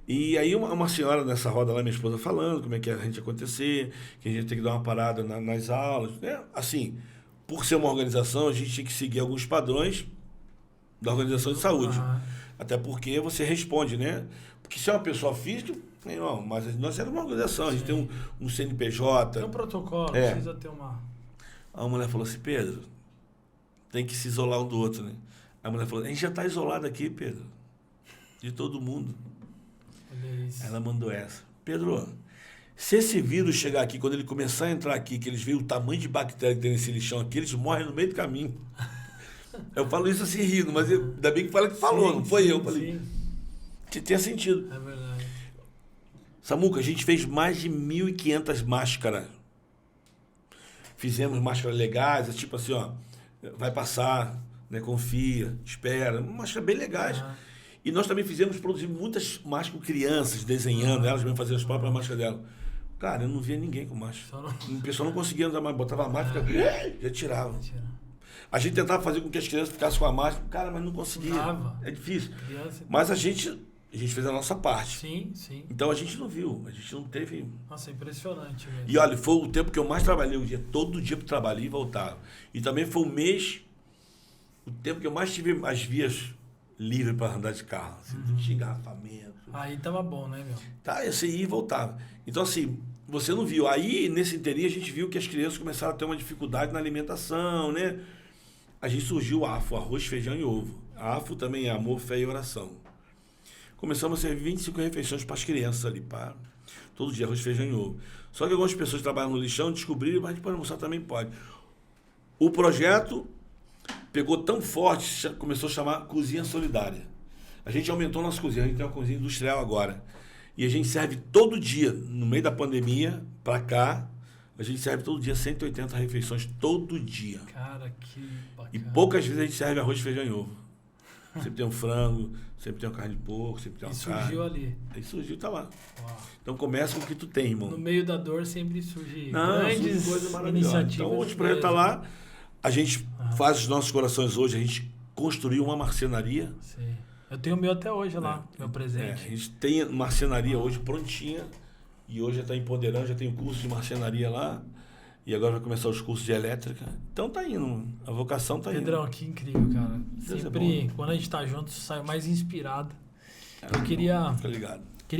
E aí uma senhora nessa roda lá, minha esposa, falando como é que a gente ia acontecer, que a gente tem que dar uma parada nas aulas. Né? Assim, por ser uma organização, a gente tinha que seguir alguns padrões da organização de saúde. Até porque você responde, né? Porque se é uma pessoa física... Não, mas nós éramos uma organização, a gente tem um CNPJ. Tem um protocolo, precisa ter uma... A mulher falou assim, Pedro, tem que se isolar um do outro, né? A mulher falou, a gente já está isolado aqui, Pedro, de todo mundo. Olha isso. Ela mandou essa. Pedro, se esse vírus chegar aqui, quando ele começar a entrar aqui, que eles veem o tamanho de bactéria que tem nesse lixão aqui, eles morrem no meio do caminho. Eu falo isso assim rindo, mas ainda bem que fala que falou, não foi eu. Eu falei, que tenha sentido. É verdade. Samuca, a gente fez mais de 1.500 máscaras. Fizemos máscaras legais, tipo assim, ó, vai passar, né, confia, espera, máscaras bem legais. E nós também produzimos muitas máscaras com crianças, desenhando, elas mesmo faziam as próprias máscaras dela. Cara, eu não via ninguém com máscara. O pessoal não conseguia andar mais, botava a máscara, já tirava. A gente tentava fazer com que as crianças ficassem com a máscara, cara, mas não conseguia. É difícil. Mas a gente fez a nossa parte. Sim. Então a gente não viu, a gente não teve... Nossa, impressionante mesmo. E olha, foi o tempo que eu mais trabalhei, todo dia para trabalhar e voltava. E também foi o tempo que eu mais tive as vias livres para andar de carro. Assim, de engarrafamento. Aí tava bom, né, meu? Tá, eu ia e voltava. Então assim, você não viu. Aí, nesse inteirinho, a gente viu que as crianças começaram a ter uma dificuldade na alimentação, né? A gente surgiu o AFO, arroz, feijão e ovo. A AFO também é amor, fé e oração. Começamos a servir 25 refeições para as crianças ali, todo dia, arroz, feijão e ovo. Só que algumas pessoas que trabalham no lixão descobriram, mas a gente pode almoçar também pode. O projeto pegou tão forte, começou a chamar Cozinha Solidária. A gente aumentou nossa cozinha, a gente tem uma cozinha industrial agora. E a gente serve todo dia, no meio da pandemia, para cá, a gente serve todo dia 180 refeições, todo dia. Cara, que bacana. E poucas vezes a gente serve arroz, feijão e ovo. Sempre tem um frango, sempre tem uma carne de porco, sempre tem uma carne. E surgiu ali. Aí surgiu, tá lá. Uau. Então começa com o que tu tem, irmão. No meio da dor sempre surge grandes iniciativas. Então hoje o projeto tá lá, a gente faz os nossos corações hoje, a gente construiu uma marcenaria. Sim. Eu tenho o meu até hoje lá, meu presente. A gente tem marcenaria hoje prontinha. E hoje já está empoderando, já tem o curso de marcenaria lá. E agora vai começar os cursos de elétrica. Então tá indo, a vocação tá indo. Pedrão, que incrível, cara. Sempre, quando a gente tá junto, sai mais inspirado. Eu queria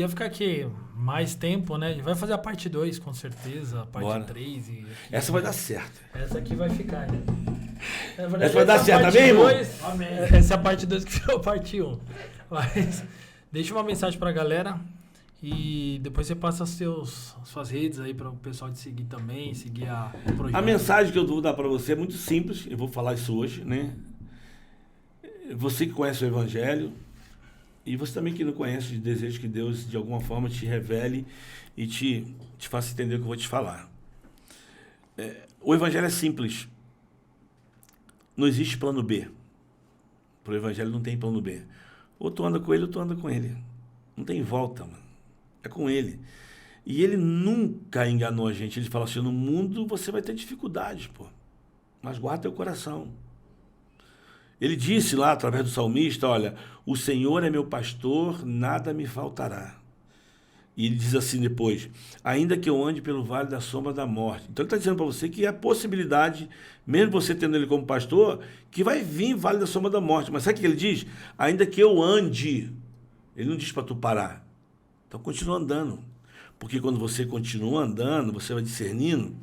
ficar aqui mais tempo, né? A gente vai fazer a parte 2, com certeza, a parte 3. Essa vai dar certo. Essa aqui vai ficar, né? Verdade, essa vai dar certo, amém, irmão? Amém. Essa é a parte 2 que virou parte 1. Mas deixa uma mensagem pra galera. E depois você passa suas redes aí para o pessoal te seguir também, seguir o projeto. A mensagem que eu vou dar para você é muito simples, eu vou falar isso hoje, né? Você que conhece o Evangelho, e você também que não conhece, desejo que Deus de alguma forma te revele e te faça entender o que eu vou te falar. O Evangelho é simples. Não existe plano B. Para o Evangelho não tem plano B. Ou tu anda com ele, ou tu anda com ele. Não tem volta, mano. É com ele. E ele nunca enganou a gente. Ele fala assim, no mundo você vai ter dificuldades, pô. Mas guarda teu coração. Ele disse lá, através do salmista, olha, o Senhor é meu pastor, nada me faltará. E ele diz assim depois, ainda que eu ande pelo vale da sombra da morte. Então ele está dizendo para você que é a possibilidade, mesmo você tendo ele como pastor, que vai vir vale da sombra da morte. Mas sabe o que ele diz? Ainda que eu ande. Ele não diz para tu parar. Então continua andando. Porque quando você continua andando, você vai discernindo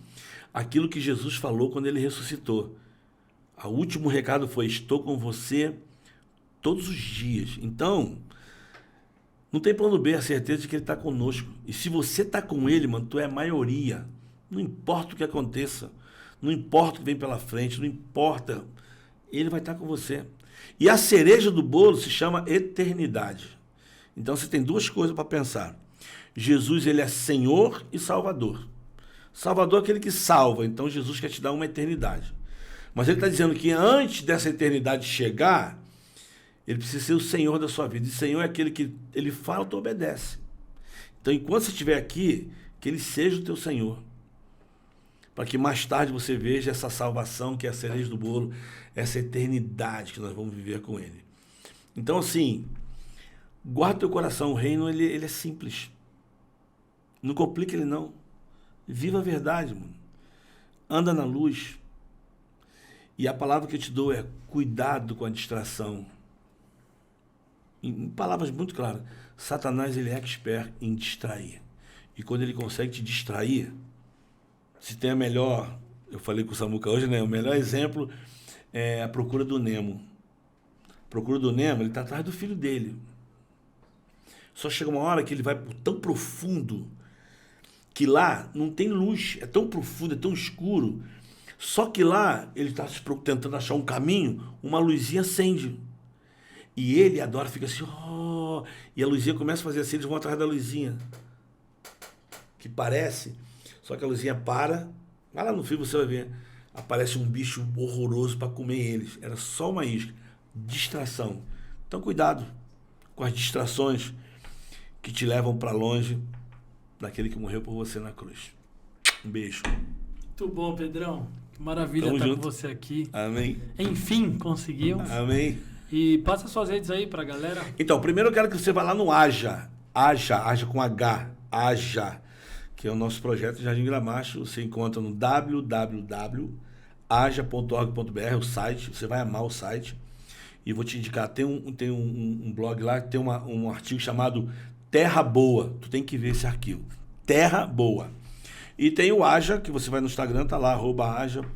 aquilo que Jesus falou quando ele ressuscitou. O último recado foi, estou com você todos os dias. Então, não tem plano B, a certeza de que ele está conosco. E se você está com ele, mano, tu é a maioria. Não importa o que aconteça. Não importa o que vem pela frente. Não importa. Ele vai estar com você. E a cereja do bolo se chama eternidade. Então você tem duas coisas para pensar. Jesus, ele é Senhor e Salvador. Salvador é aquele que salva. Então Jesus quer te dar uma eternidade. Mas ele está dizendo que antes dessa eternidade chegar, ele precisa ser o Senhor da sua vida. E Senhor é aquele que ele fala, tu obedece. Então enquanto você estiver aqui, que ele seja o teu Senhor. Para que mais tarde você veja essa salvação que é a cereja do bolo, essa eternidade que nós vamos viver com ele. Então assim, guarda teu coração, o reino ele é simples. Não complica ele não. Viva a verdade, mano. Anda na luz. E a palavra que eu te dou é cuidado com a distração. Em palavras muito claras, Satanás ele é expert em distrair. E quando ele consegue te distrair, se tem a melhor, eu falei com o Samuca hoje, né? O melhor exemplo é a Procura do Nemo. A Procura do Nemo, ele está atrás do filho dele. Só chega uma hora que ele vai tão profundo que lá não tem luz, é tão profundo, é tão escuro. Só que lá ele está tentando achar um caminho, uma luzinha acende. E ele adora, fica assim, oh, e a luzinha começa a fazer assim, eles vão atrás da luzinha. Que parece, só que a luzinha para, vai lá no filme você vai ver, aparece um bicho horroroso para comer eles. Era só uma isca, distração. Então cuidado com as distrações que te levam para longe daquele que morreu por você na cruz. Um beijo. Muito bom, Pedrão. Que maravilha estar com você aqui. Amém. Enfim, conseguimos. Amém. E passa suas redes aí pra galera. Então, primeiro eu quero que você vá lá no Aja com H, Aja, que é o nosso projeto de Jardim Gramacho. Você encontra no www.aja.org.br, o site. Você vai amar o site. E vou te indicar, tem um blog lá que tem um artigo chamado Terra Boa. Tu tem que ver esse arquivo. Terra Boa. E tem o Aja, que você vai no Instagram, tá lá, @aja.com.br,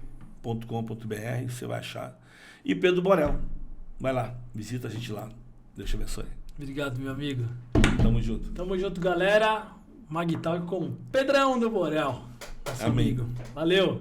você vai achar. E Pedro Borel. Vai lá, visita a gente lá. Deus te abençoe. Obrigado, meu amigo. Tamo junto. Tamo junto, galera. Magtalk com Pedrão do Borel. Nosso Amém. Amigo. Valeu.